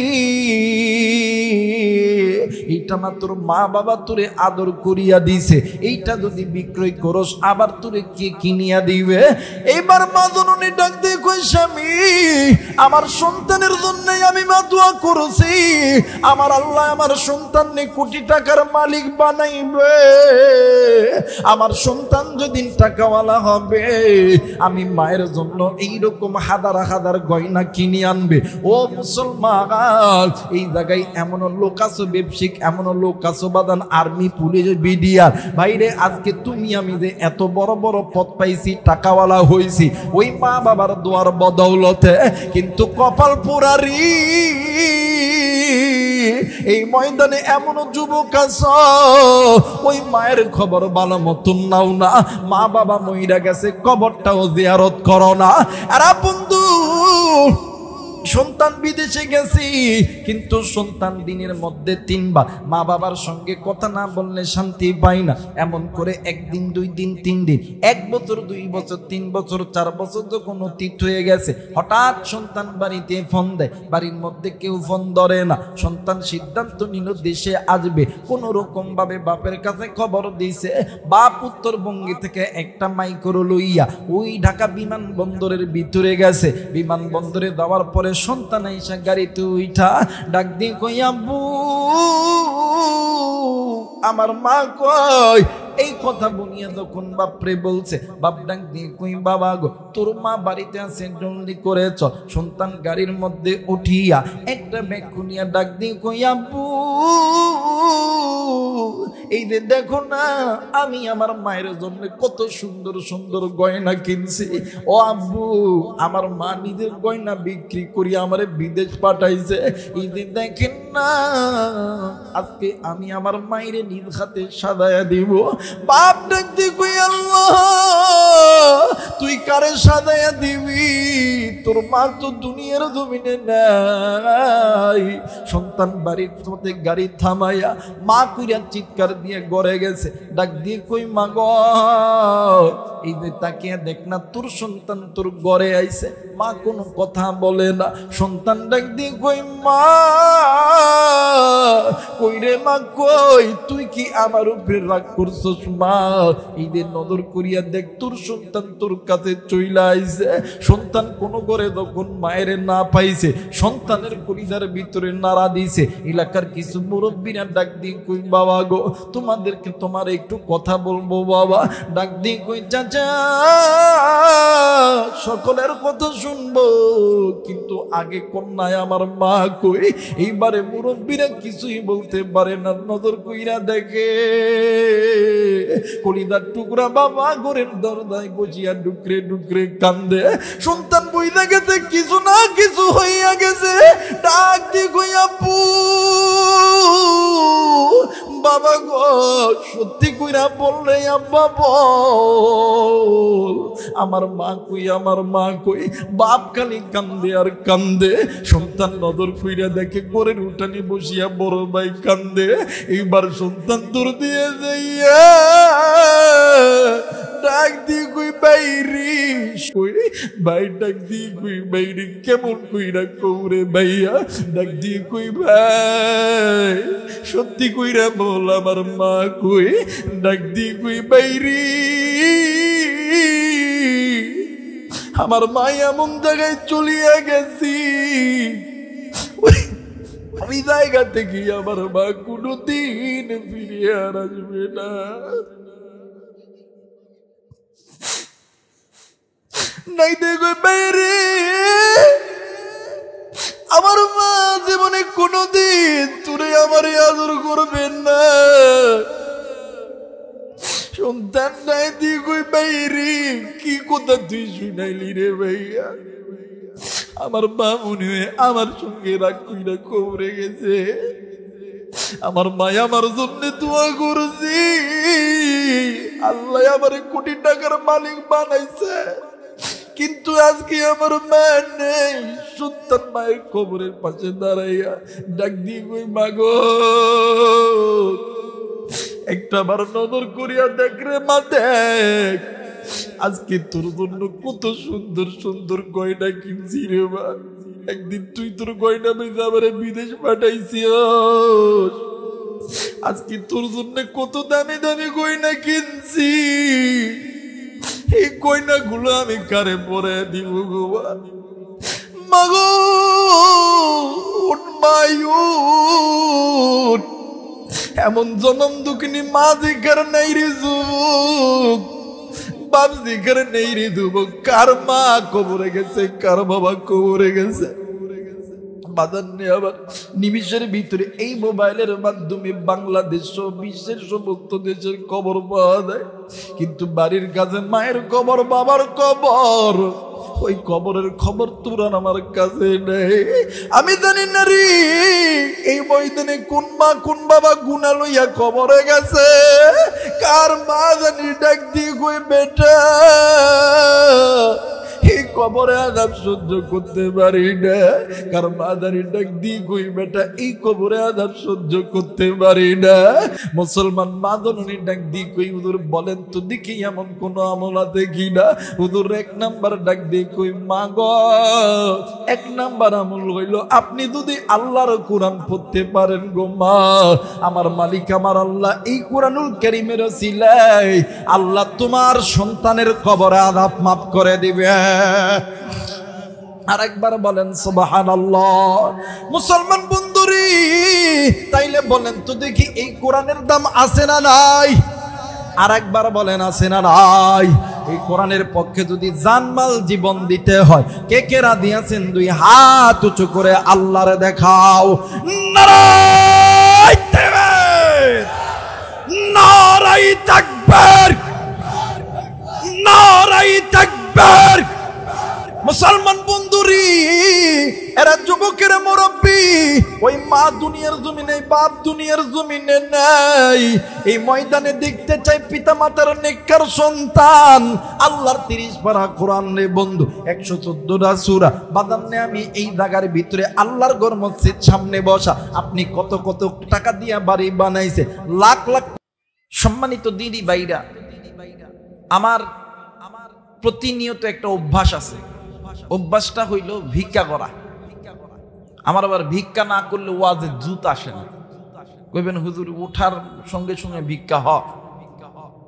এইটা না তোর মা বাবা তোরে আদর করিয়া দিছে, এইটা যদি বিক্রয় করস আবার তোরে কে কিনিয়া দিবে? এইবার মা জননী ডাক দিয়ে কই স্বামী, আমার সন্তানের জন্য আমি মা দোয়া করছি, আমার আল্লাহ আমার সন্তানকে কোটি টাকার মালিক বানাইবে। আমার সন্তান যেদিন টাকাওয়ালা হবে, আমি মায়ের জন্য এইরকম হাজার হাজার গয়না কিনে আনবে। ও মুসলমান, এই জায়গায় এমন লোক আছো ব্যবসায়িক, এমন লোক আছো বাদান আর্মি পুলিশ বিডিআর বাইরে, আজকে তুমি আমি যে এত বড় বড় পদ পাইছি, টাকাওয়ালা হইছি ওই মা বাবার দোয়ার বদৌলতে। কিন্তু কপাল পোড়ারি, এই ময়দানে এমন যুবক আছে ওই মায়ের খবর ভালো মতন নাও না, মা বাবা মইরা গেছে কবরটাও জিয়ারত করো না। আর বন্ধু, সন্তান বিদেশে গেছি, কিন্তু সন্তান দিনের মধ্যে 3 বার মা বাবার সঙ্গে কথা না বললে শান্তি পাই না। এমন করে 1 দিন 2 দিন 3 দিন, 1 বছর 2 বছর 3 বছর 4 বছর যখন অতীত হয়ে গেছে, হঠাৎ সন্তান বাড়িতে ফোন দেয়, বাড়ির মধ্যে কেউ ফোন ধরে না। সন্তান সিদ্ধান্ত নিল দেশে আসবে, কোন রকম ভাবে বাপের কাছে খবর দিয়েছে। বাপ উত্তরবঙ্গে থেকে একটা মাইক্রো লইয়া ওই ঢাকা বিমানবন্দরের ভিতরে গেছে। বিমানবন্দরে যাওয়ার পরে সন্তান আইসা গাড়িতে উঠা ডাক দিয়ে কই আব্বু আমার মা কই? এই কথা বনিয়া যখন বাপরে বলছে, বাপ ডাক দিয়ে কই বাবা গো তোর মা বাড়িতে আছে, জলদি করে চল। সন্তান গাড়ির মধ্যে উঠিয়া একটা ব্যাগ খুনিয়া ডাক দিয়ে কই আব্বু এই যে দেখো না, আমি আমার মায়ের জন্য কত সুন্দর সুন্দর গয়না কিনছি। ও আব্বু, আমার মা নিজের গয়না বিক্রি করি আমারে বিদেশ পাঠাইছে। এই যে দেখেন না, আজকে আমি আমার মায়ের নিজ হাতে সাজায়া দিব। বাপ ডাক দিয়ে কই আল্লাহ তুই কারে সাজায়া দিবি? তোর মা তো দুনিয়ার জমিনে নাই। সন্তান বাড়ির মধ্যে গাড়ি থামাইয়া মা কইরা চিৎকার দিয়ে গড়ে গেছে। ডাক দিয়ে কই মা গো, এই যে তাকিয়ে দেখ না, তোর সন্তান তোর ঘরে আইছে। মা কোনো কথা বলে না। সন্তান ডাক দিয়ে কই মা কই রে মা কই, তুই কি আমার উপরে রাগ করছস মা? এই যে নজর করিয়া দেখ, তোর সন্তান তোর কাছে চইলা আইছে। সন্তান কোন করে যখন মায়ের না পাইছে, সন্তানের কলিজার ভিতরে নাড়া দিছে। এলাকার কিছু মুরব্বীরা ডাক দি কই বাবা গো তোমাদেরকে তোমার একটু কথা বলবো বাবা। ডাক দি কই চাচা সকলের কথা শুনবো কিন্তু আগে কন্যায় আমার মা কই। এইবারে মুরব্বীরা কিছুই বলতে পারে না, নজর কইরা দেখে কলিদার টুকরা বাবা ঘরের দরজায় বসিয়া ডুকরে ডুকরে কান্দে। সন্তান বইলা গেছে, কিছু না কিছু হইয়া গেছে। ডাক দি কই আপু বাবা গো সত্যি কইরা বললে আব্বা বল আমার মা কই, আমার মা কই। বাপ খালি কান্দে আর কান্দে। সন্তান নজর কইরা দেখে ঘরের উঠানে বসিয়া বড় ভাই কান্দে। এইবার সন্তান দূর দিয়ে যাইয়া ডাক দি কই বাইরি কই ভাই, ডাক দি কই বাইরি কেমন কইরা কৌরে ভাইয়া। ডাক দি কই ভাই সত্যি কইরা বল আমার মা কই। ডাক দি কই বাইরি আমার মা এমন জায়গায় চলিয়া গেছি ওই জায়গা থেকে আমার মা কোনদিন ফিরিয়ে আর আসবে না। নাই দেখো বাইরে আমার মা জীবনে কোনদিন তোরে আমার আদর করবেন না। সন্তান নাই দিয়ে কই বাইরে কি কথা তুই শুনাইলি রে ভাইয়া। আমার মা মনে হয় আমার সঙ্গে রাগ কইরা কবরে গেছে। আমার মা আমার জন্য দোয়া করছি, আল্লাহ আমার কোটি টাকার মালিক বানাইছে কিন্তু আজকে আমার মা নেই। সন্তান মায়ের কবরের পাশে দাঁড়াইয়া ডাক দিয়ে কই মাগো একটা বার নজর করিয়া দেখ রে মা, দেখ আজকে তোর জন্য কত সুন্দর সুন্দর গয়না কিনছি রে মা। একদিন তুই তোর গয়না বেঁধে আবার বিদেশ পাঠাইছি, আজকে তোর জন্য কত দামি দামি গয়না কিনছি। এই গয়না গুলো আমি কারে পরে দিব গো মাগো। উঠ মায়ুট এমন জনম দুঃখিনী মা জিকার নেই রে যুবক, বাপ জিকার নেই রে যুবক। কার মা কবরে গেছে, কার বাবা কবরে গেছে। আবার নিমিষের ভিতরে এই মোবাইলের মাধ্যমে বাংলাদেশ ও বিশ্বের সমস্ত দেশের খবর পাওয়া যায়, কিন্তু বাড়ির কাছে মায়ের কবর, বাবার কবর, ওই কবরের খবর তুরান আমার কাছে নেই। আমি জানি না রে এই ময়দানে কোন মা কোন বাবা গুনা লইয়া কবরে গেছে। কার মা জানি ডাক দিয়ে কই বেটা এই কবরে আযাব সহ্য করতে পারি না। কার মা জানি ডাক দিয়ে কই বেটা এই কবরে আযাব সহ্য করতে পারি না। মুসলমান মা জননী ডাক দিয়ে কই হুজুর বলেন তো দেখি এমন কোন আমল আছে কিনা। হুজুর এক নাম্বার ডাক দিয়ে কই মা গো এক নাম্বার আমল হইল আপনি যদি আল্লাহর কোরআন পড়তে পারেন গো মা, আমার মালিক আমার আল্লাহ এই কোরআনুল কারীমের ওসিলায় আল্লাহ তোমার সন্তানের কবরে আযাব মাফ করে দিবে। আর একবার বলেন সুবহানাল্লাহ। মুসলমান বন্ধুরি তাইলে বলেন তো দেখি এই কোরআনের দাম আছে না নাই? আর একবার বলেন আছে না নাই? এই কোরআনের পক্ষে যদি জানমাল জীবন দিতে হয় কে কে রাজি আছেন? দুই হাত উঁচু করে আল্লাহরে দেখাও। নারায়ে তাকবীর, নারায়ে তাকবীর, নারায়ে তাকবীর। মুসলমান বন্ধুরি এরা যুবকের মুরব্বী, ওই মা দুনিয়ার জমিনে বাপ দুনিয়ার জমিনে নাই। এই ময়দানে দেখতে চাই পিতা মাতার নেককার সন্তান। আল্লাহর 30 পারা কোরআন রে বন্ধু, 114টা সূরা বাদান্নে আমি এই জায়গার ভিতরে আল্লাহর ঘর মসজিদ সামনে বসা। আপনি কত কত টাকা দিয়া বাড়ি বানাইছে, লাখ লাখ। সম্মানিত দিদি ভাইরা, আমার প্রতিনিয়ত একটা অভ্যাস আছে। অভ্যাসটা হইল ভিক্ষা করা। আমার আবার ভিক্ষা না করলে ওয়াজে জুত আসে না। কইবেন হুজুর ওঠার সঙ্গে সঙ্গে ভিক্ষা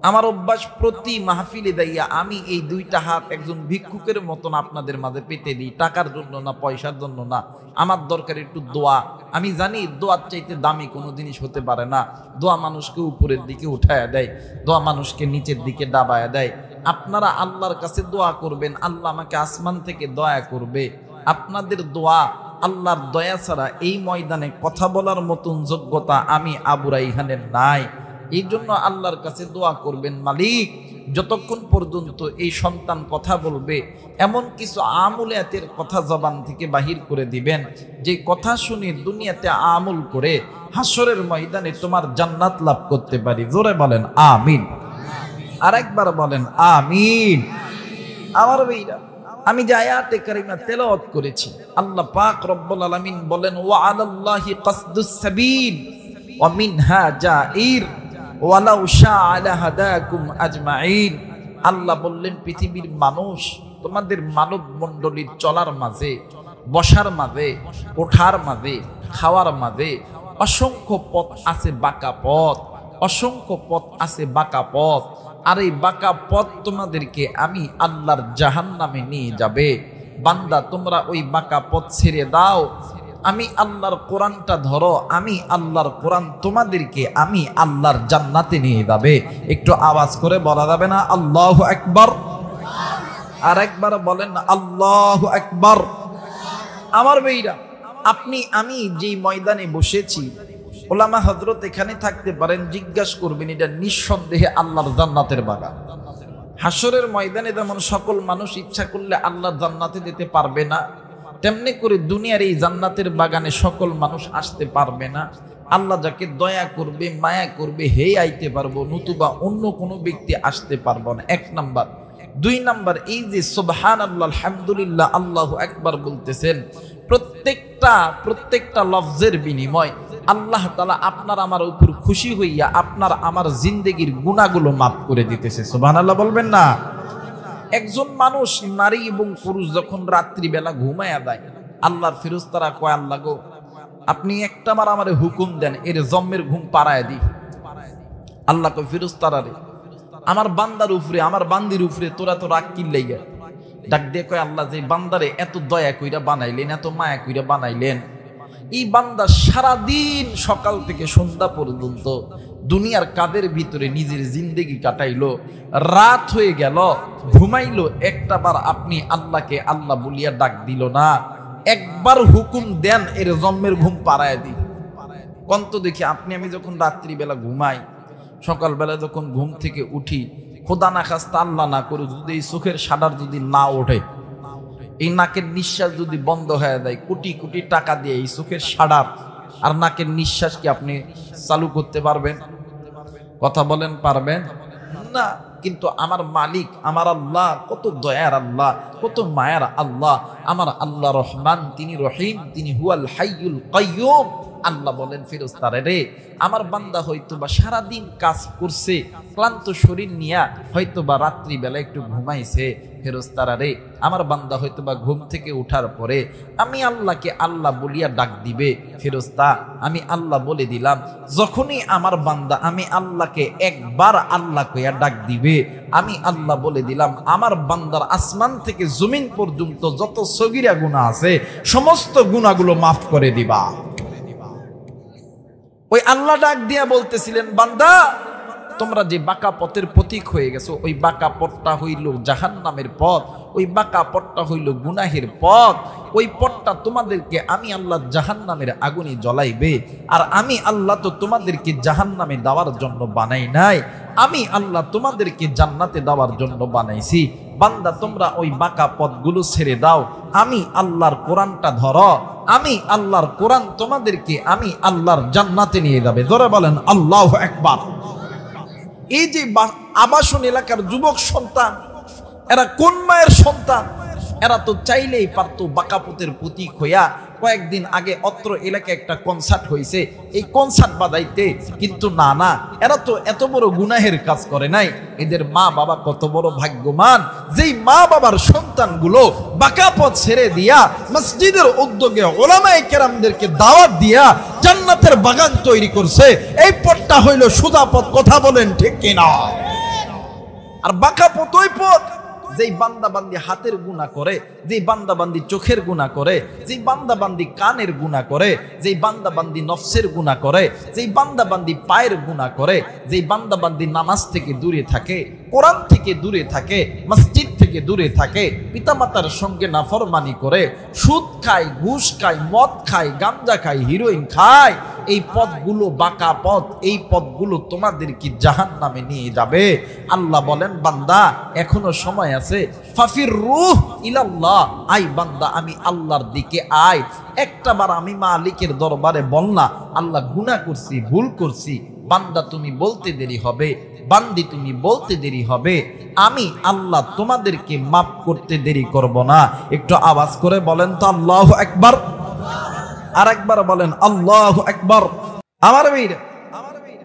আমার অভ্যাস প্রতি মাহফিলে দাইয়া আমি এই দুইটা হাত একজন ভিক্ষুকের মতন আপনাদের মাঝে পেতে দিই, টাকার জন্য না, পয়সার জন্য না। আমার দরকার একটু দোয়া। আমি জানি দোয়ার চাইতে দামি কোনো জিনিস হতে পারে না। দোয়া মানুষকে উপরের দিকে উঠায়া দেয়, দোয়া মানুষকে নিচের দিকে ডাবায়া দেয়। আপনারা আল্লাহর কাছে দোয়া করবেন, আল্লাহ আমাকে আসমান থেকে দয়া করবে। আপনাদের দোয়া, আল্লাহর দয়া ছাড়া এই ময়দানে কথা বলার মতন যোগ্যতা আমি আবু রাইহানের নাই। এই জন্য আল্লাহর কাছে দোয়া করবেন, মালিক যতক্ষণ পর্যন্ত এই সন্তান কথা বলবে এমন কিছু আমুলিয়াতের কথা জবান থেকে বাহির করে দিবেন, যে কথা শুনে দুনিয়াতে আমল করে হাসরের ময়দানে তোমার জান্নাত লাভ করতে পারি। জোরে বলেন আমিন। আরেকবার বলেন আমিন। আমার ভাইরা, আমি যে আয়াতে কারিমা তেলাওয়াত করেছি, আল্লাহ পাক রব্বুল আলামিন বলেন ওয়া আলাল্লাহি কাসদুস সাবিল ওয়া মিনহা জাইর ওয়ালাউ শাআ লাহাদাকুম আজমাইন। আল্লাহ বললেন পৃথিবীর মানুষ, তোমাদের মানব মণ্ডলীর চলার মাঝে, বসার মাঝে, ওঠার মাঝে, খাওয়ার মাঝে অসংখ্য পথ আছে, বাঁকা পথ, অসংখ্য পথ আছে বাঁকা পথ। আর এই বাঁকা পথ তোমাদেরকে আমি আল্লাহর জাহান্নামে নিয়ে যাবে। বান্দা তোমরা ওই বাঁকা পথ ছেড়ে দাও, আমি আল্লাহর কোরআনটা ধরো, আমি আল্লাহর কোরআন তোমাদেরকে আমি আল্লাহর জান্নাতে নিয়ে যাবে। একটু আওয়াজ করে বলা যাবে না আল্লাহু আকবার? আর একবার বলেন আল্লাহু আকবার। আমার ভাইরা, আপনি আমি যেই ময়দানে বসেছি, ওলামা হযরত এখানে থাকতে পারেন, জিজ্ঞাসা করবেন এটা নিঃসন্দেহে আল্লাহর জান্নাতের বাগান। হাসরের ময়দানে যেমন সকল মানুষ ইচ্ছা করলে আল্লাহর জান্নাতে যেতে পারবে না, তেমনি করে দুনিয়ার এই জান্নাতের বাগানে সকল মানুষ আসতে পারবে না। আল্লাহ যাকে দয়া করবে, মায়া করবে, হে আইতে পারবো, নতুবা অন্য কোনো ব্যক্তি আসতে পারবো না। এক নাম্বার। দুই নাম্বার, এই যে সুবহানাল্লাহ, আলহামদুলিল্লাহ, আল্লাহু আকবার বলতেছেন, প্রত্যেকটা লফজের বিনিময় আল্লাহ তাআলা আপনার আমার উপর খুশি হইয়া আপনার আমার জিন্দেগির গুনাহগুলো মাফ করে দিতেছে। সুবহানাল্লাহ বলবেন না? একজন মানুষ, নারী এবং পুরুষ, যখন রাত্রিবেলা ঘুমায়া দেয়, আল্লাহর ফেরেশতারা কয় আল্লাহ গো, আপনি একটা বার আমারে হুকুম দেন, এর জম্মের ঘুম পাড়ায় দি। আল্লাহ কয় ফেরেশতারা রে, আমার বান্দার উপরে, আমার বান্দির উপরে তোরা তো রাগ কি লাইগা? ডাক দিয়ে কয় আল্লাহ, যে বান্দারে এত দয়া কইরা বানাইলেন, এত মায়া কইরা বানাইলেন, এই বান্দা সারাদিন সকাল থেকে সন্ধ্যা পর্যন্ত দুনিয়ার কাদের ভিতরে নিজের জিন্দেগি কাটাইলো, রাত হয়ে গেল, ঘুমাইলো, একটা বার আপনি আল্লাহকে আল্লাহ বলিয়া ডাক দিল না। একবার হুকুম দেন, এর জন্মের ঘুম পাড়ায় দি। কন্ত দেখি আপনি আমি যখন রাত্রিবেলা ঘুমাই, সকালবেলা যখন ঘুম থেকে উঠি, খোদা না খাস্তা আল্লাহ না করে যদি এই চোখের সাদার যদি না ওঠে, এই নাকের নিঃশ্বাস যদি বন্ধ হয়ে যায়, কোটি কোটি টাকা দিয়ে এই চোখের সাদার আর নাকের নিঃশ্বাস কি আপনি চালু করতে পারবেন? কথা বলেন, পারবেন না। কিন্তু আমার মালিক, আমার আল্লাহ কত দয়ার আল্লাহ, কত মায়ার আল্লাহ। আমার আল্লাহ রহমান, তিনি রহিম, তিনি হুয়াল হাইয়ুল কাইয়ুম। আল্লাহ বলেন ফেরেশতারা রে, আমার বান্দা হয়তোবা সারাদিন কাজ করছে, ক্লান্ত শরীর নিয়া হয়তোবা রাত্রিবেলা একটু ঘুমাইছে, ফেরেশতারা রে, আমার বান্দা হয়তোবা ঘুম থেকে উঠার পরে আমি আল্লাহকে আল্লাহ বলিয়া ডাক দিবে। ফেরেশতা, আমি আল্লাহ বলে দিলাম, যখনই আমার বান্দা আমি আল্লাহকে একবার আল্লাহ কইয়া ডাক দিবে, আমি আল্লাহ বলে দিলাম আমার বান্দার আসমান থেকে জমিন পর্যন্ত যত সগীরা গুনাহ আছে সমস্ত গুনাহগুলো মাফ করে দিবা। ওই আল্লাহ ডাক দিয়া বলতেছিলেন, বান্দা তোমরা যে বাঁকা পথের প্রতীক হয়ে গেছো, ওই বাঁকা পথটা হইল জাহান্নামের পথ, ওই বাঁকা পথটা হইল গুনাহের পথ। ওই পথটা তোমাদেরকে আমি আল্লাহ জাহান্নামের আগুনে জ্বলাইবে। আর আমি আল্লাহ তো তোমাদেরকে জাহান্নামে দেওয়ার জন্য বানাই নাই, আমি আল্লাহ তোমাদেরকে জান্নাতে দেওয়ার জন্য বানাইছি। বান্দা তোমরা ওই বাঁকা পথগুলো ছেড়ে দাও, আমি আল্লাহর কোরআনটা ধরো, আমি আল্লাহর কোরআন তোমাদেরকে আমি আল্লাহর জান্নাতে নিয়ে যাবে। ধরে বলেন আল্লাহু আকবার। এই যে আবাসন এলাকার যুবক সন্তান, এরা কোন মায়ের সন্তান? এরা তো চাইলেই পারতো বাঁকা পথের প্রতীক হইয়া। কয়েকদিন আগে অত্র এলাকায় একটা কনসার্ট হয়েছে, এই কনসার্ট বাজাইতে, কিন্তু না, এরা তো এত বড় গুনাহের কাজ করে নাই। এদের মা বাবা কত বড় ভাগ্যবান, যেই মা বাবার সন্তানগুলো বাঁকা পথ ছেড়ে দিয়া মসজিদের উদ্যোগে ওলামায়ে কেরামদেরকে দাওয়াত দিয়া জান্নাতের বাগান তৈরি করছে। এই পথটা হইল সোজা পথ। কথা বলেন ঠিক কিনা? আর বাঁকা পথ ওই পথ যেই বান্দাবান্দি হাতের গুনাহ করে, যেই বান্দাবান্দি চোখের গুনাহ করে, যেই বান্দাবান্দি কানের গুনাহ করে, যেই বান্দাবান্দি নফসের গুনাহ করে, যেই বান্দাবান্দি পায়ের গুনাহ করে, যেই বান্দাবান্দি নামাজ থেকে দূরে থাকে, কোরআন থেকে দূরে থাকে, মসজিদ থেকে দূরে থাকে, পিতামাতার সঙ্গে নাফরমানি করে, সুদ খায়, ঘুষ খায়, মদ খায়, গাঞ্জা খায়, হিরোইন খায়, এই পথগুলো বাঁকা পথ, এই পথগুলো তোমাদের কি জাহান্নামে নিয়ে যাবে। আল্লাহ বলেন বান্দা এখনো সময় আছে, ফাফির রূহ ইলাল্লাহ, আই বান্দা আমি আল্লাহর দিকে আয়। একটা বার আমি মালিকের দরবারে বল না আল্লাহ গুনাহ করছি, ভুল করছি, বান্দা তুমি বলতে দেরি হবে, বান্দি তুমি বলতে দেরি হবে, আমি আল্লাহ তোমাদেরকে মাফ করতে দেরি করব না। একটু আওয়াজ করে বলেন তো আল্লাহু আকবার। আর একবার বলেন আল্লাহু আকবার। আমার ভাইরা,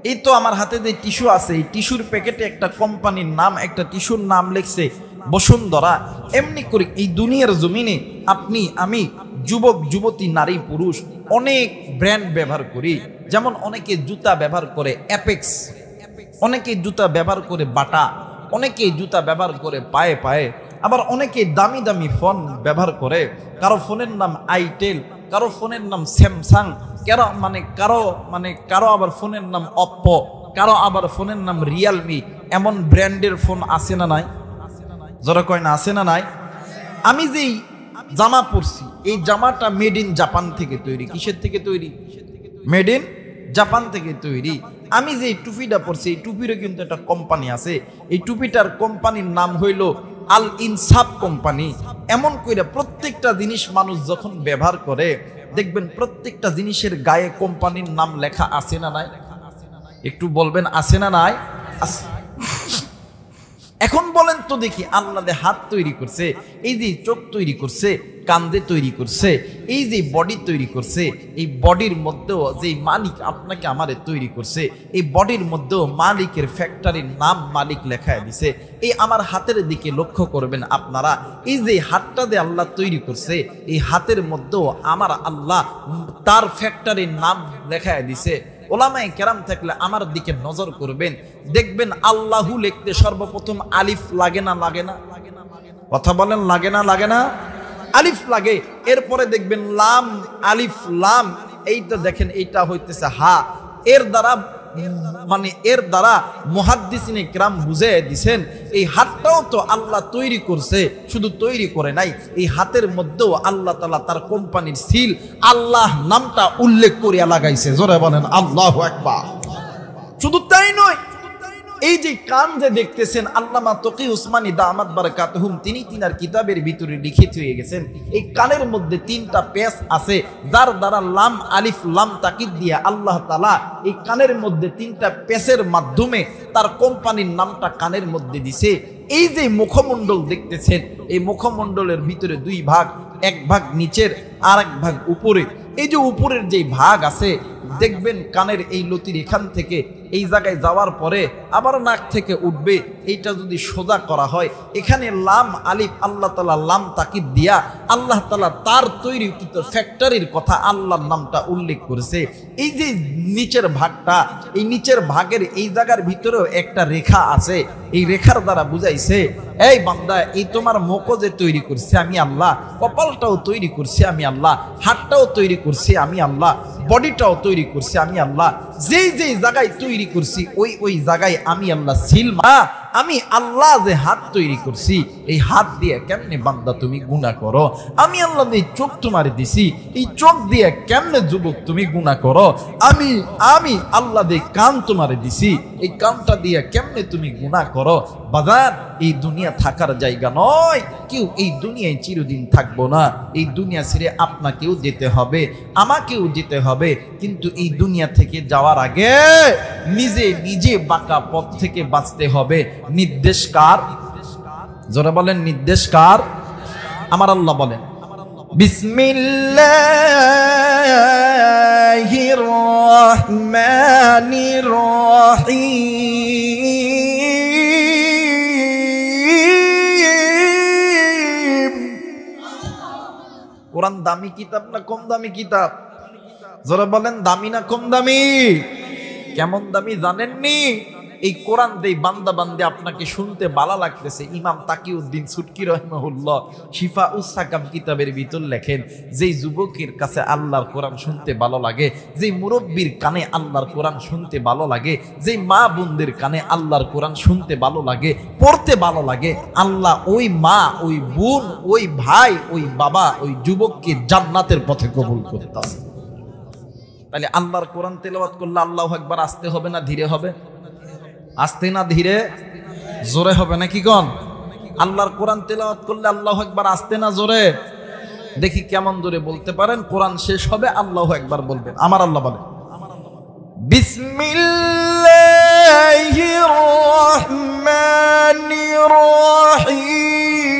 এই তো আমার হাতে যে টিস্যু আছে, এই টিস্যুর প্যাকেটে একটা কোম্পানির নাম, একটা টিস্যুর নাম লিখছে বসুন্ধরা। এমনি করে এই দুনিয়ার জমিনে আপনি আমি যুবক যুবতী নারী পুরুষ অনেক ব্র্যান্ড ব্যবহার করি। যেমন অনেকে জুতা ব্যবহার করে অ্যাপেক্স, অনেকে জুতা ব্যবহার করে বাটা, অনেকে জুতা ব্যবহার করে পায়ে পায়ে, আবার অনেকে দামি দামি ফোন ব্যবহার করে। কারো ফোনের নাম আইটেল, কারো ফোনের নাম স্যামসাং, কারো আবার ফোনের নাম অপ্পো, কারো আবার ফোনের নাম রিয়েলমি। এমন ব্র্যান্ডের ফোন আছে না নাই? যারা কয় না আছে না নাই? আমি যেই জামা পরছি এই জামাটা মেড ইন জাপান থেকে তৈরি। কিসের থেকে তৈরি? মেড ইন জাপান থেকে তৈরি। আমি যে টুপিটা পরছি এই টুপিরও কিন্তু একটা কোম্পানি আছে, এই টুপিটার কোম্পানির নাম হইল আল ইনসাফ কোম্পানি। এমন কইরা প্রত্যেকটা জিনিস মানুষ যখন ব্যবহার করে দেখবেন প্রত্যেকটা জিনিসের গায়ে কোম্পানির নাম লেখা আছে না নাই? একটু বলবেন আছে না নাই? এখন বলেন তো দেখি, আল্লাহ যে হাত তৈরি করছে, এই যে চোখ তৈরি করছে, কান্দে তৈরি করছে, এই যে বডি তৈরি করছে, এই বডির মধ্যেও যে মালিক আপনাকে আমারে তৈরি করছে, এই বডির মধ্যেও মালিকের ফ্যাক্টরির নাম মালিক লেখায় দিছে। এই আমার হাতের দিকে লক্ষ্য করবেন আপনারা, এই যে হাতটা যে আল্লাহ তৈরি করছে, এই হাতের মধ্যেও আমার আল্লাহ তার ফ্যাক্টরির নাম লেখায় দিছে। ওলামায়ে কেরাম থাকলে আমার দিকে নজর করবেন, দেখবেন আল্লাহু লিখতে সর্বপ্রথম আলিফ লাগে না? লাগে না? কথা বলেন লাগে না? লাগে না? আলিফ লাগে। এরপরে দেখবেন লাম, আলিফ লাম, এইটা দেখেন এইটা হইতেছে হা। এর দ্বারা মুহাদ্দিসিনে কিরাম বুঝে দিছেন এই হাতটাও তো আল্লাহ তৈরি করছে, শুধু তৈরি করে নাই, এই হাতের মধ্যেও আল্লাহ তাআলা তার কোম্পানির সিল আল্লাহ নামটা উল্লেখ করিয়া লাগাইছে। জোরে বলেন আল্লাহু আকবার। শুধু তাই নয়, এই যে কান যে দেখতেছেন, আল্লামা তকি উসমানী দামাত বারাকাতুহুম তিনি তিনার কিতাবের ভিতরে লিখিত হয়ে গেছেন, এই কানের মধ্যে 3টা পেশ আছে, যার দ্বারা লাম আলিফ লাম তাকিদ দিয়া আল্লাহ তাআলা এই কানের মধ্যে 3টা পেশের মাধ্যমে তার কোম্পানির নামটা কানের মধ্যে দিছে। এই যে মুখমণ্ডল দেখতেছেন, এই মুখমণ্ডলের ভিতরে 2 ভাগ, এক ভাগ নিচের আর এক ভাগ উপরে। এই যে উপরের যে ভাগ আছে দেখবেন কানের এই লতির এখান থেকে এই জায়গায় যাওয়ার পরে আবার নাক থেকে উঠবে, এইটা যদি সোজা করা হয় এখানে লাম আলিফ আল্লাহ তাআলা লাম তাকিদ দিয়া আল্লাহ তাআলা তার তৈরিকৃত ফ্যাক্টরির কথা আল্লাহর নামটা উল্লেখ করেছে। এই যে নিচের ভাগটা, এই নিচের ভাগের এই জায়গার ভিতরেও একটা রেখা আছে, এই রেখার দ্বারা বুঝাইছে এই বান্দা এই তোমার মুখ যে তৈরি করছে আমি আল্লাহ, কপালটাও তৈরি করছি আমি আল্লাহ, হাতটাও তৈরি করছি আমি আল্লাহ, বডিটাও তৈরি করছি আমি আল্লাহ। যেই যেই জায়গায় তৈরি করছি ওই জায়গায় আমি আল্লাহ সিল মা। আমি আল্লাহ যে হাত তৈরি করছি, এই হাত দিয়ে কেমনে বান্দা তুমি গুনাহ করো? আমি আল্লাহ এই চোখ তোমারে দিছি, এই চোখ দিয়ে কেমনে যুবক তুমি গুনাহ করো? আমি আল্লাহ দিয়ে কান তোমারে দিছি, এই কানটা দিয়ে কেমনে তুমি গুনাহ করো? বাজার, এই দুনিয়া থাকার জায়গা নয়, কেউ এই দুনিয়ায় চিরদিন থাকবো না। এই দুনিয়া ছেড়ে আপনাকেও যেতে হবে, আমাকেও যেতে হবে, কিন্তু এই দুনিয়া থেকে যাওয়ার আগে নিজে বাঁকা পথ থেকে বাঁচতে হবে। নির্দেশ কার? যারা বলেন নির্দেশ কার? আমার আল্লাহ বলেন বিসমিল্লাহির রহমানির রহিম। কোরআন দামি কিতাব না কম দামি কিতাব? যারা বলেন দামি না কম দামি? কেমন দামি জানেননি? এই কোরআন দেই বান্দা বান্দে আপনাকে শুনতে ভালো লাগতেছে। ইমাম তাকিউদ্দিন সুটকি রহিমাহুল্লাহ শিফা উস সাকাম কিতাবের ভিতর লেখেন, যেই যুবকের কাছে আল্লাহর কোরআন শুনতে ভালো লাগে, যেই মুরব্বীর কানে আল্লাহর কোরআন শুনতে ভালো লাগে, যেই মা বোনদের কানে আল্লাহর কোরআন শুনতে ভালো লাগে, পড়তে ভালো লাগে, আল্লাহ ওই মা, ওই বোন, ওই ভাই, ওই বাবা, ওই যুবককে জান্নাতের পথে কবুল করতেছে। তাহলে আল্লাহর কোরআন তেলাওয়াত করলে আল্লাহু আকবার আসতে হবে না ধীরে হবে? আসতে না ধীরে? জোরে হবে নাকি কোন? আল্লাহর কোরআন তেলাওয়াত করলে আল্লাহু আকবার আসতে না জোরে? দেখি কেমন জোরে বলতে পারেন। কোরআন শেষ হবে আল্লাহু আকবার বলবেন। আমার আল্লাহ বলে, বিসমিল্লাহির রহমানির রহিম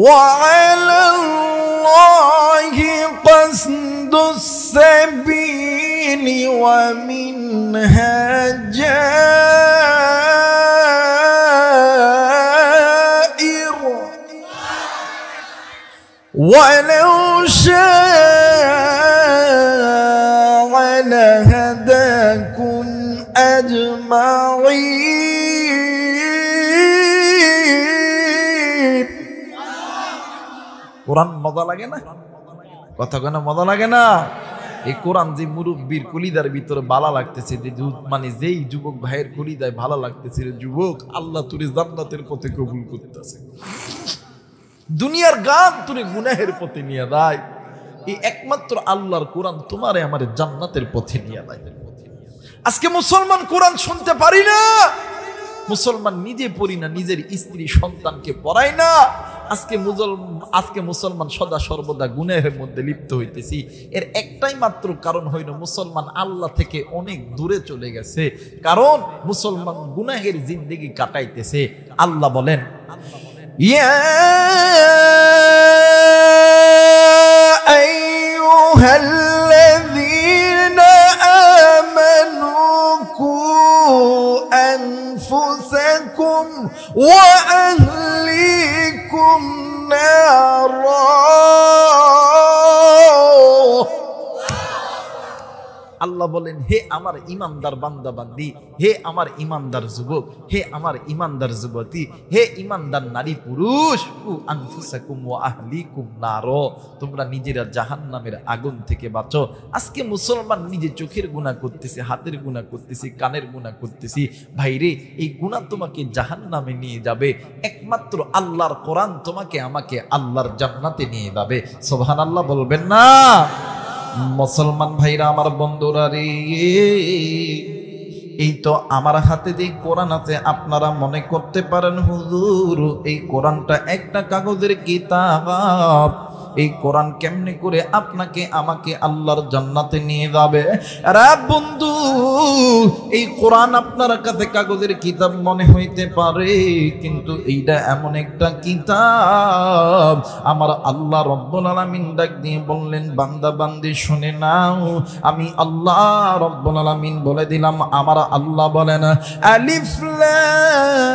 وعلى الله قصد السبيل ومنها جائر ولو شاء لهداكم أجمعين। কোরআন মজা লাগে না? কথা কেন মজা লাগে না? এই কোরআন যে মুরব্বীর কলিদার ভিতরে ভালো লাগতেছে, মানে যেই যুবক ভাইয়ের কলিদায় ভালো লাগতেছে, যুবক আল্লাহ তুরে জান্নাতের পথে কবুল করতেছে। দুনিয়ার গান তুরে গুনাহের পথে নিয়ে দেয়, এই একমাত্র আল্লাহর কোরআন তোমারে আমারে জান্নাতের পথে নিয়ে দেয়। আজকে মুসলমান কোরআন শুনতে পারি না, মুসলমান নিজে পড়ি না, নিজের স্ত্রী সন্তানকে পড়াই না। আজকে মুসলমান সদা সর্বদা গুনাহের মধ্যে লিপ্ত হইতেছি। এর একটাই মাত্র কারণ হইল মুসলমান আল্লাহ থেকে অনেক দূরে চলে গেছে, কারণ মুসলমান গুনাহের জিন্দেগি কাটাইতেছে। আল্লাহ বলেন, ইয়া আইয়ুহাল্লাযীনা আমানু কু أنفسكم وأهليكم نارا। আল্লাহ বলেন, হে আমার ইমানদার বান্দা বান্দি, হে আমার ইমানদার যুবক, হে আমার ইমানদার যুবতী, হে ইমানদার নারী পুরুষ, কু আনফুসাকুম ওয়া আহলিকুম নার, তোমরা নিজেরা জাহান্নামের আগুন থেকে বাঁচো। আজকে মুসলমান নিজে চোখের গুনাহ করতেছে, হাতের গুনাহ করতেছি, কানের গুনাহ করতেছি। ভাইরে, এই গুনাহ তোমাকে জাহান্নামে নিয়ে যাবে। একমাত্র আল্লাহর কোরআন তোমাকে আমাকে আল্লাহর জান্নাতে নিয়ে যাবে। সুবহানাল্লাহ বলবেন না? মুসলমান ভাইরা আমার, বন্ধুরা রে, এই তো আমার হাতে যে কোরআন আছে, আপনারা মনে করতে পারেন হুজুর এই কোরআনটা একটা কাগজের কিতাব, এই কোরআন কেমনে করে আপনাকে আমাকে আল্লাহর জান্নাতে নিয়ে যাবে? আরে বন্ধু, এই কোরআন আপনার কাছে কাগজের কিতাব মনে হইতে পারে, কিন্তু এইটা এমন একটা কিতাব, আমার আল্লাহ রব্বুল আলামিন ডাক দিয়ে বললেন, বান্দা বান্দি শুনে নাও, আমি আল্লাহ রব্বুল আলামিন বলে দিলাম, আমার আল্লাহ বলেন, আলিফ লাম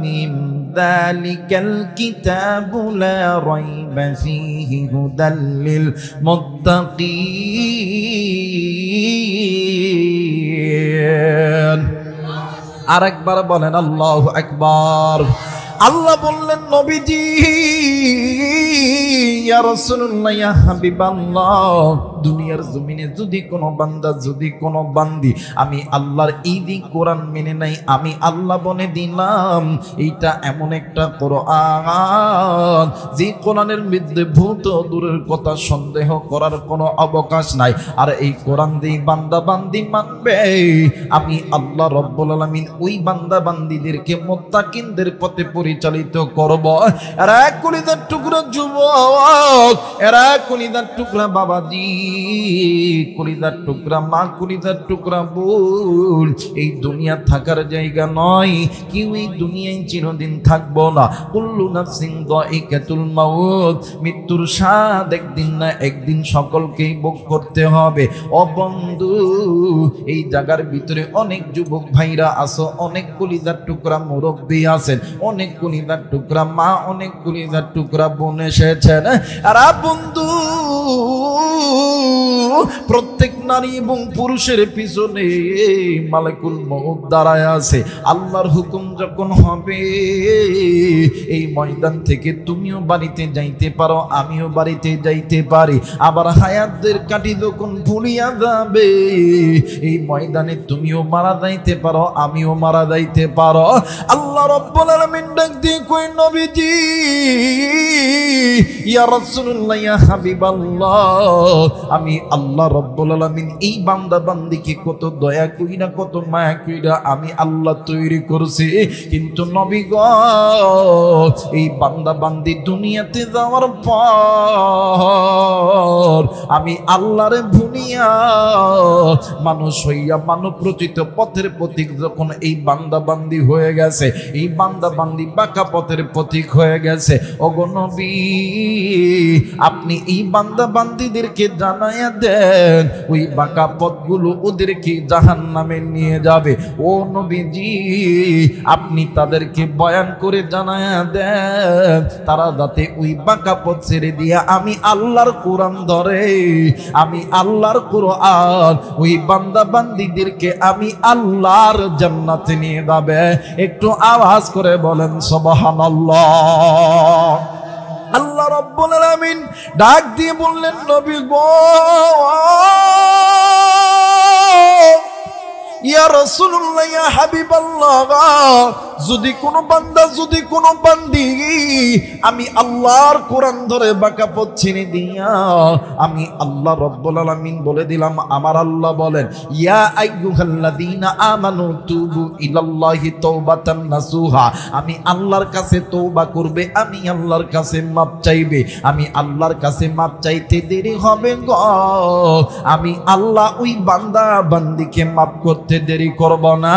মিম যালিকাল কিতাবু লা রাইবা ফীহি হুদাল লিল মুত্তাকিন। আরেকবার বলেন আল্লাহু আকবার। আল্লাহ বললেন, নবীজি, ইয়া রাসূলুল্লাহ, ইয়া হাবিবাল্লাহ, দুনিয়ার জমিনে যদি কোনো বান্দা, যদি কোনো বান্দি আমি আল্লাহর এই কোরআন মেনে নাই, আমি আল্লাহ বলে দিলাম এইটা এমন একটা কোরআন যে কোরআনের মধ্যে ভূত দূরের কথা সন্দেহ করার কোনো অবকাশ নাই। আর এই কোরআন দিয়ে বান্দা বান্দি মানবে, আমি আল্লাহ রব্বুল আলামিন ওই বান্দা বান্দিদেরকে মুত্তাকিনদের পথে পরিচালিত করব। এরা কলিজার টুকরা যুবক, এরা কলিজার টুকরা বাবাজি, কলিজার টুকরা মা, কলিজার টুকরা বোন, এই দুনিয়া থাকার জায়গা নয়, কেউ এই দুনিয়ায় চিরদিন থাকবো না। কুল্লু নাফসিন যায়িকাতুল মাউত, মৃত্যুর স্বাদ একদিন না একদিন সকলকেই ভোগ করতে হবে। ও বন্ধু, এই জায়গার ভিতরে অনেক যুবক ভাইরা আছো, অনেক কলিজার টুকরা মুরব্বী আছেন, অনেক কলিজার টুকরা মা, অনেক কলিজার টুকরা বোন এসেছেন। আর বন্ধু, প্রত্যেক নারী এবং পুরুষের পিছনে মালাকুল মউত দাঁড়ায় আছে। আল্লাহর হুকুম যখন হবে এই ময়দান থেকে তুমিও বাড়িতে যাইতে পারো, আমিও বাড়িতে যাইতে পারি। আবার হায়াতের কাটি যখন ফুরিয়া যাবে এই ময়দানে তুমিও মারা যাইতে পারো, আমিও মারা যাইতে পারো। আল্লাহ রাব্বুল আলামিন ডাক দিয়ে কই, নবীজি, ইয়া রাসূলুল্লাহ, ইয়া হাবিবাল্লাহ, আমি আল্লাহ রাব্বুল আলামিন এই বান্দা বান্দিকে কত দয়া কইরা, কত মায়া কইরা আমি আল্লাহ তৈরি করছি। কিন্তু নবী গো, এই বান্দা বান্দি দুনিয়াতে যাওয়ার পর আমি আল্লাহরে ভুলিয়া মানুষ হইয়া মানব রচিত পথের পথিক যখন এই বান্দা বান্দি হয়ে গেছে, এই বান্দা বান্দি বাঁকা পথের পথিক হয়ে গেছে, ওগো নবী, আপনি এই বান্দা বান্দিদেরকে জানাইয়া দেন ওই বাঁকা পথগুলো ওদেরকে জাহান্নামে নিয়ে যাবে। ও নবীজি, আপনি তাদেরকে বয়ান করে জানাইয়া দেন তারা যাতে ওই বাঁকা পথ ছেড়ে দিয়া আমি আল্লাহর কোরআন ধরে, আমি আল্লাহর কোরআন ওই বান্দা বান্দিদেরকে আমি আল্লাহর জান্নাতে নিয়ে যাবে। একটু আওয়াজ করে বলেন সুবহানাল্লাহ। আল্লাহ রাব্বুল আলামিন ডাক দিয়ে বললেন, নবী গো, ইয়া রাসূলুল্লাহ, ইয়া হাবিবাল্লাহ, যদি কোনো বান্দা, যদি কোনো বান্দি আমি আল্লাহর কোরআন ধরে বাঁকা পথ ছেড়ে দিয়া আমি আল্লাহ রাব্বুল আলামিন বলে দিলাম, আমার আল্লাহ বলেন, ইয়া আইয়ুহাল্লাযীনা আমানু তুবু ইলাল্লাহি তাওবাতান নাসুহা, আমি আল্লাহর কাছে তওবা করবে, আমি আল্লাহর কাছে মাপ চাইবে। আমি আল্লাহর কাছে মাপ চাইতে দেরি হবে গো, আমি আল্লাহ ওই বান্দা বান্দিকে মাপ করতে দেরি করব না।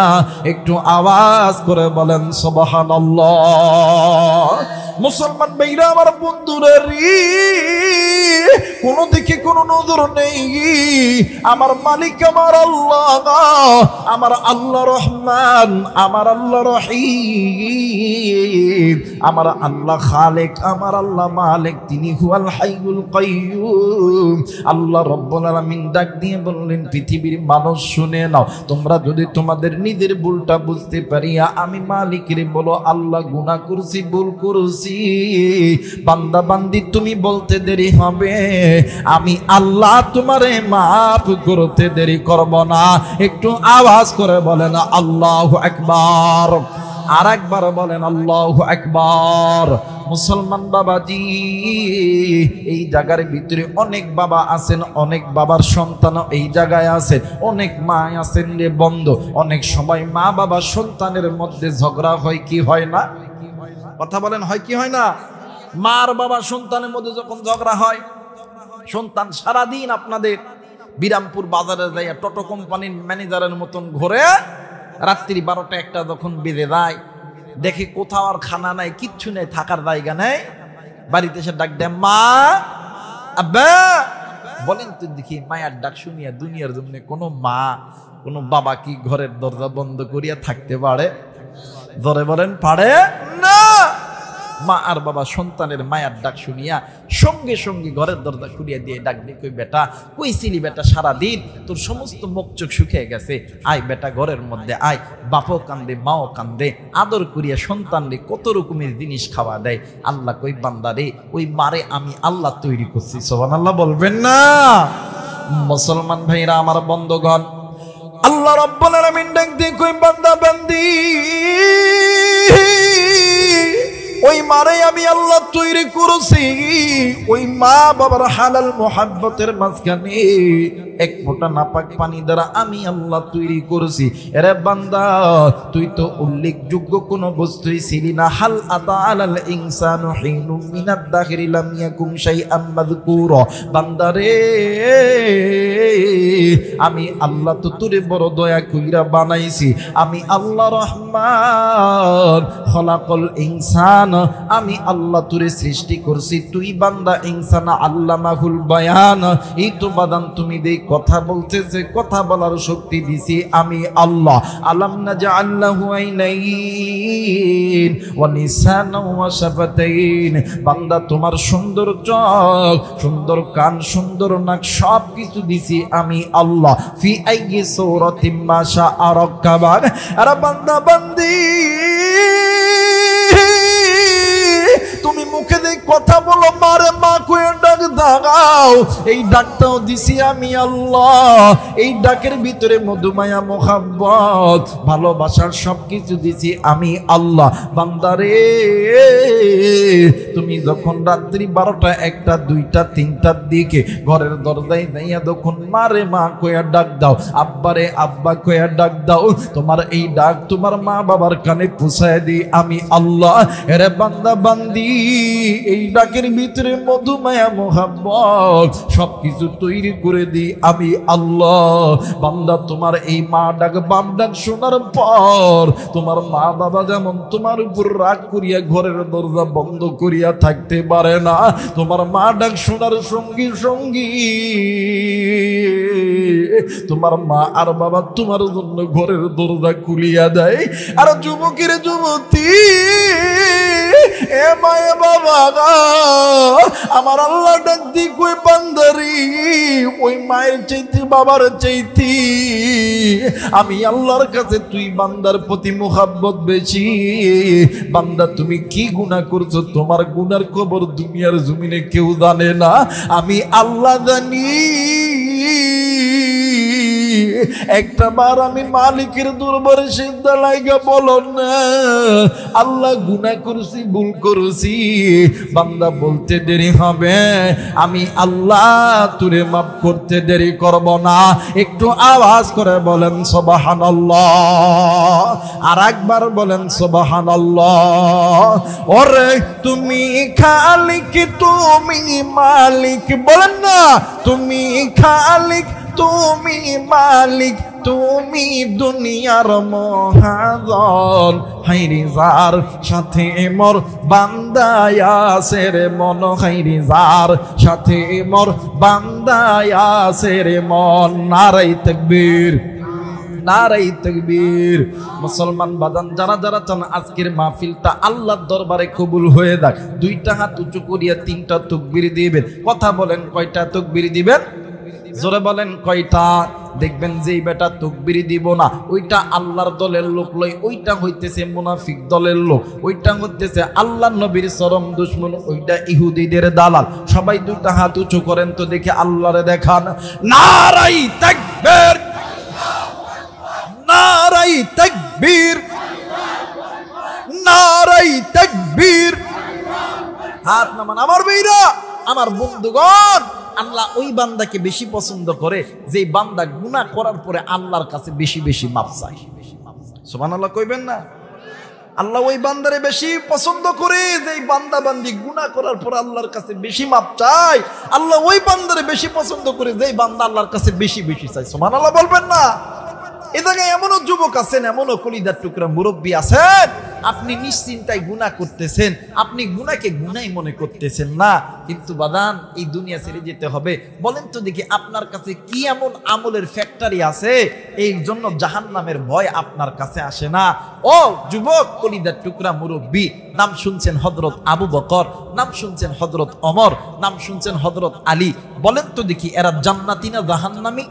একটু আওয়াজ করে বলেন সুবহানাল্লাহ। মুসলমান ভাইরা আমার, বন্ধুরা, কোন দিকে কোন নজর নেই। আমার মালিক আমার আল্লাহ, আমার আল্লাহ রহমান, আমার আল্লাহ রহিম, আমার আল্লাহ খালেক, আমার আল্লাহ মালিক, তিনি হুয়াল হাইয়ুল কাইয়ুম। আল্লাহ রাব্বুল আলামিন ডাক দিয়ে বললেন, পৃথিবীর মানুষ শুনে নাও, তোমরা যদি তোমাদের নিজের ভুলটা বুঝতে পারিয়া আমি মালিকের বলো, আল্লাহ গুনাহ করছি, ভুল করছি, বান্দা বান্দি তুমি বলতে দেরি হবে, আমি আল্লাহ তোমারে মাফ করতে দেরি করব না। একটু আওয়াজ করে বলেন আল্লাহু আকবার। আর একবার বলেন আল্লাহু আকবার। মুসলমান বাবাজি, এই জায়গার ভিতরে অনেক বাবা আছেন, অনেক বাবার সন্তান এই জায়গায় আছেন, অনেক মা আছেন রে বন্ধু। অনেক সময় মা বাবা সন্তানের মধ্যে ঝগড়া হয় কি হয় না? কথা বলেন, হয় কি হয় না? মার বাবা সন্তানের মধ্যে যখন ঝগড়া হয়, সন্তান সারাদিন আপনাদের বিরামপুর বাজারে যাইয়া টোটো কোম্পানির ম্যানেজারের মতন ঘুরে, রাত্রি 12টা-1টা যখন বেজে যায়, দেখে কোথাও আর খানা নাই, কিচ্ছু নেই, থাকার জায়গা নেই, বাড়িতে এসে ডাক দেয়, মা, আব্বা। বলেন তো দেখি, মায়ের ডাক শুনিয়া দুনিয়ার জন্য কোনো মা, কোনো বাবা কি ঘরের দরজা বন্ধ করিয়া থাকতে পারে? ধরে বলেন, পারে না। মা আর বাবা সন্তানের মায়ের ডাক শুনিয়া সঙ্গে সঙ্গে ঘরের দরজা খুলিয়া দিয়ে ডাক দিয়ে, কই বেটা, কই ছিলি বেটা সারাদিন? তোর সমস্ত মুখ চোখ শুকিয়ে গেছে, আয় বেটা ঘরের মধ্যে আয়। বাপও কান্দে, মাও কান্দে, আদর করিয়া সন্তানরে কত রকমের জিনিস খাওয়া দেয়। আল্লাহ কই, বান্দা রে, ওই মারে আমি আল্লাহ তৈরি করছি। সুবহানাল্লাহ বলবেন না? মুসলমান ভাইরা আমার, বন্ধুগণ, আল্লাহ রাব্বুল আলামিন ডাক দিয়ে কই, বান্দা বান্দি, ওই মারে আমি আল্লাহ তৈরি করেছি। ওই মা বাবার হালাল মোহাব্বতের মাঝখানে এক ফোঁটা নাপাক পানি দ্বারা আমি আল্লাহ তৈরি করেছি। এরে বান্দা, তুই তো উল্লেখযোগ্য কোনো বস্তুই ছিলি না। হাল আতা আলাল ইনসানু হিনুম মিনাদ দাখিরি লাম ইয়াকুম শাইআম মাযকুরা। বান্দা রে, আমি আল্লাহ তো তোরে বড় দয়া কইরা বানাইছি। আমি আল্লাহ রহমান, খলাকল ইনসান, আমি আল্লাহ তোরে সৃষ্টি করছি, তুই বান্দা ইনসান আল্লামাহুল বায়ান। এই তো বাদান তুমি দেই কথা বলতেছে, কথা বলার শক্তি দিছি আমি আল্লাহ। আলাম নাজআল লাহু আইনাইন ওয়া লিসানান ওয়া শাফাতাইন। বান্দা তোমার সুন্দর চোখ, সুন্দর কান, সুন্দর নাক সব কিছু দিছি আমি আল্লাহ। ফি আইয়ি সূরাতিন মা শাআ রাক্কাবাক। আরে বান্দা বান্দি তুমি মুখে দিয়ে কথা বলো, মারে মা কয়ে ডাক দাও, এই ডাকটাও দিছি আমি আল্লাহ। এই ডাকের ভিতরে মধুমায়া মোহাব্বত ভালোবাসার সবকিছু দিছি আমি আল্লাহ। বান্দারে তুমি যখন রাত্রি 12টা 1টা 2টা 3টার দিকে ঘরের দরজায় যাইয়া যখন মারে মা কয়ে ডাক দাও, আব্বারে আব্বা কয়ে ডাক দাও, তোমার এই ডাক তোমার মা বাবার কানে পৌঁছায় দিই আমি আল্লাহ। এরে বান্দা বান্দি এই ডাকের ভিতরে মধুমায়া মোহাব্বত সবকিছু তৈরি করে দিই আমি আল্লাহ। বান্দা তোমার এই মা ডাক বাপ ডাক শোনার পর তোমার মা বাবা যেমন তোমার উপর রাগ করিয়া ঘরের দরজা বন্ধ করিয়া থাকতে পারে না, তোমার মা ডাক শোনার সঙ্গী সঙ্গী তোমার মা আর বাবা তোমার জন্য ঘরের দরজা খুলিয়া দেয়। আর যুবকের যুবতী এ মায়ে বাবা আমার আল্লাহ ডাক দি কই বান্দারি, ওই মায়ের চাইতে বাবার চাইতে আমি আল্লাহর কাছে তুই বান্দার প্রতি মুহাব্বত বেশি। বান্দা তুমি কি গুনাহ করছো, তোমার গুনার খবর দুনিয়ার জমিনে কেউ জানে না, আমি আল্লাহ জানি। একটা বার আমি মালিকের দরবারে সিজদা লাইগা বলো না আল্লাহ গুনাহ করছি, ভুল করছি। বান্দা বলতে দেরি হবে, আমি আল্লাহ তোরে মাফ করতে দেরি করব না। একটু আওয়াজ করে বলেন সুবহানাল্লাহ, আর একবার বলেন সুবহানাল্লাহ। ওরে তুমি খালিক তুমি মালিক, বলেন না তুমি খালিক তুমি মালিক, তুমি দুনিয়ার মহাজন। হাইরে যার সাথে মোর বান্দায় আছে রে মন, হাইরে যার সাথে মোর বান্দায় আছে রে মন। নারাই তাকবীর, নারাই তাকবীর। মুসলমান বাজান যারা যারা চান আজকের মাহফিলটা আল্লাহর দরবারে কবুল হয়ে যাক, 2টা হাত উঁচু করিয়া 3টা তাকবীর দিবেন। কথা বলেন কয়টা তাকবীর দিবেন? জোরে বলেন কয়টা? দেখবেন যেই বেটা তাকবীর দিব না ওইটা আল্লাহর দলের লোক লয়, ওইটা হইতেছে মুনাফিক দলের লোক, ওইটা হইতেছে আল্লাহর নবীর চরম দুশমন, ওইটা ইহুদিদের দালাল। সবাই 2টা হাত উঁচু করেন তো দেখে আল্লাহরে দেখান। নারাই তাকবীর, নারাই তাকবীর, নারাই তাকবীর। হাত নামান আমার ভাইরা, আমার বন্ধুগণ। আল্লাহ ওই বান্দাকে বেশি পছন্দ করে যেই বান্দা গুনাহ করার পরে আল্লাহর কাছে বেশি বেশি মাফ চায়। সুবহানাল্লাহ কইবেন না? আল্লাহ ওই বান্দারে বেশি পছন্দ করে যেই বান্দা বান্দি গুনাহ করার পর আল্লাহর কাছে বেশি মাফ চায়। আল্লাহ ওই বান্দারে বেশি পছন্দ করে যেই বান্দা আল্লাহর কাছে বেশি বেশি চায়। সুবহানাল্লাহ বলবেন না? এ জায়গায় এমনও যুবক আছেন, এমনও কলিজার টুকরা মুরব্বী আছেন, আপনি নিশ্চিন্তায় গুনাহ করতেছেন, আপনি গুনাহকে গুনাহই মনে করতেছেন না, কিন্তু বাদান এই দুনিয়া ছেড়ে যেতে হবে। বলেন তো দেখি আপনার কাছে কি এমন আমলের ফ্যাক্টরি আছে এই জন্য জাহান্নামের ভয় আপনার কাছে আসে না? ও যুবক কলিজার টুকরা মুরব্বী, নাম শুনছেন হযরত আবু বকর, নাম শুনছেন হযরত ওমর, নাম শুনছেন হযরত আলী। বলেন তো দেখি এরা জান্নাতি না জাহান্নামী?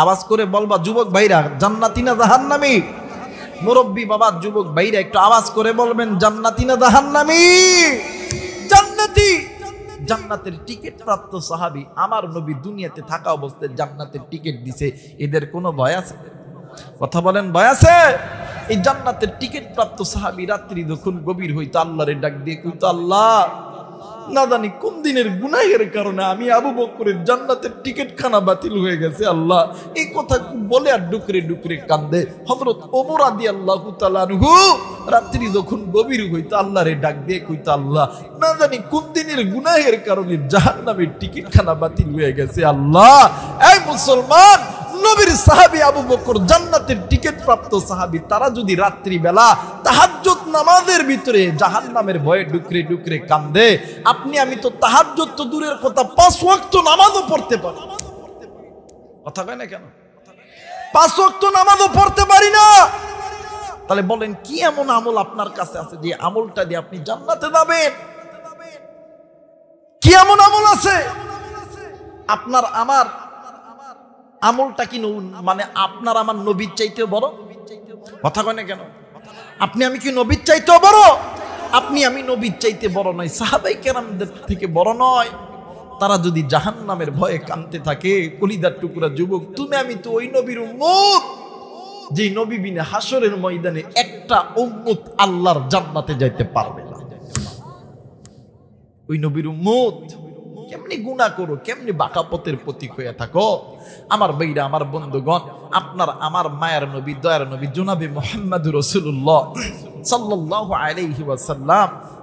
আওয়াজ করে বলবা যুবক ভাইরা, জান্নাতি না জাহান্নামী? মুরব্বী বাবা যুবক ভাইরা একটু আওয়াজ করে বলবেন জান্নাতি না জাহান্নামী? জান্নাতি। জান্নাতের টিকিট প্রাপ্ত সাহাবী আমার নবী দুনিয়াতে থাকা অবস্থায় জান্নাতের টিকিট দিছে, এদের কোনো ভয় আছে? কথা বলেন ভয় আছে? এই জান্নাতের টিকিট প্রাপ্ত সাহাবী রাত্রি যখন গভীর হইতো আল্লাহরে ডাক দিয়ে কইতো, আল্লাহ না জানি কোন দিনের গুনাহের কারণে আমি আবু বকরের জান্নাতের টিকিট খানা বাতিল হয়ে গেছে। আল্লাহ এই কথা বলে আর ডুকরে ডুকরে কান্দে। হযরত ওমর রাদিয়াল্লাহু তাআলা আনহু রাত্রি যখন গভীর হইতো আল্লাহরে ডাক দিয়ে কইতো, আল্লাহ না জানি কোন দিনের গুনাহের কারণে জাহান্নামের টিকিট খানা বাতিল হয়ে গেছে। আল্লাহ এই মুসলমান নবীর সাহাবী আবু বকর, জান্নাতের টিকিট প্রাপ্ত সাহাবী, তারা যদি রাত্রি বেলা তাহাজ্জুদ নামাজের ভিতরে জাহান্নামের ভয়ে ডুকরে ডুকরে কান্দে, আপনি আমি তো তাহাজ্জুদ তো দূরের কথা, 5 ওয়াক্ত নামাজও পড়তে পারি। কথা কয় না কেন? 5 ওয়াক্ত নামাজও পড়তে পারি না। তাহলে বলেন কি এমন আমল আপনার কাছে আছে যে আমলটা দিয়ে আপনি জান্নাতে যাবেন? কি এমন আমল আছে? আপনার আমার আমলটা কি মানে আপনার আমার নবীর চাইতেও বড়? কথা কয় না কেন? আপনি আমি কি নবীর চাইতেও বড়? আপনি আমি নবীর চাইতে বড় নয়, সাহাবাই কেরামদের থেকে বড় নয়। তারা যদি জাহান্নামের ভয়ে কাঁদতে থাকে, কলিজার টুকরা যুবক, তুমি আমি তো ওই নবীর উম্মত যে নবী বিনা হাসরের ময়দানে একটা উম্মত আল্লাহর জান্নাতে যাইতে পারবে না। ওই নবীর উম্মত কেমনি গুনাহ করো, কেমনি বাঁকা পথের প্রতীক হয়ে থাকো। আমার ভাইরা, আমার বন্ধুগণ, আপনার আমার মায়ের নবী, দয়ার নবী জনাবে মুহাম্মদুর রাসূলুল্লাহ সাল্লাল্লাহু আলাইহি ওয়াসাল্লাম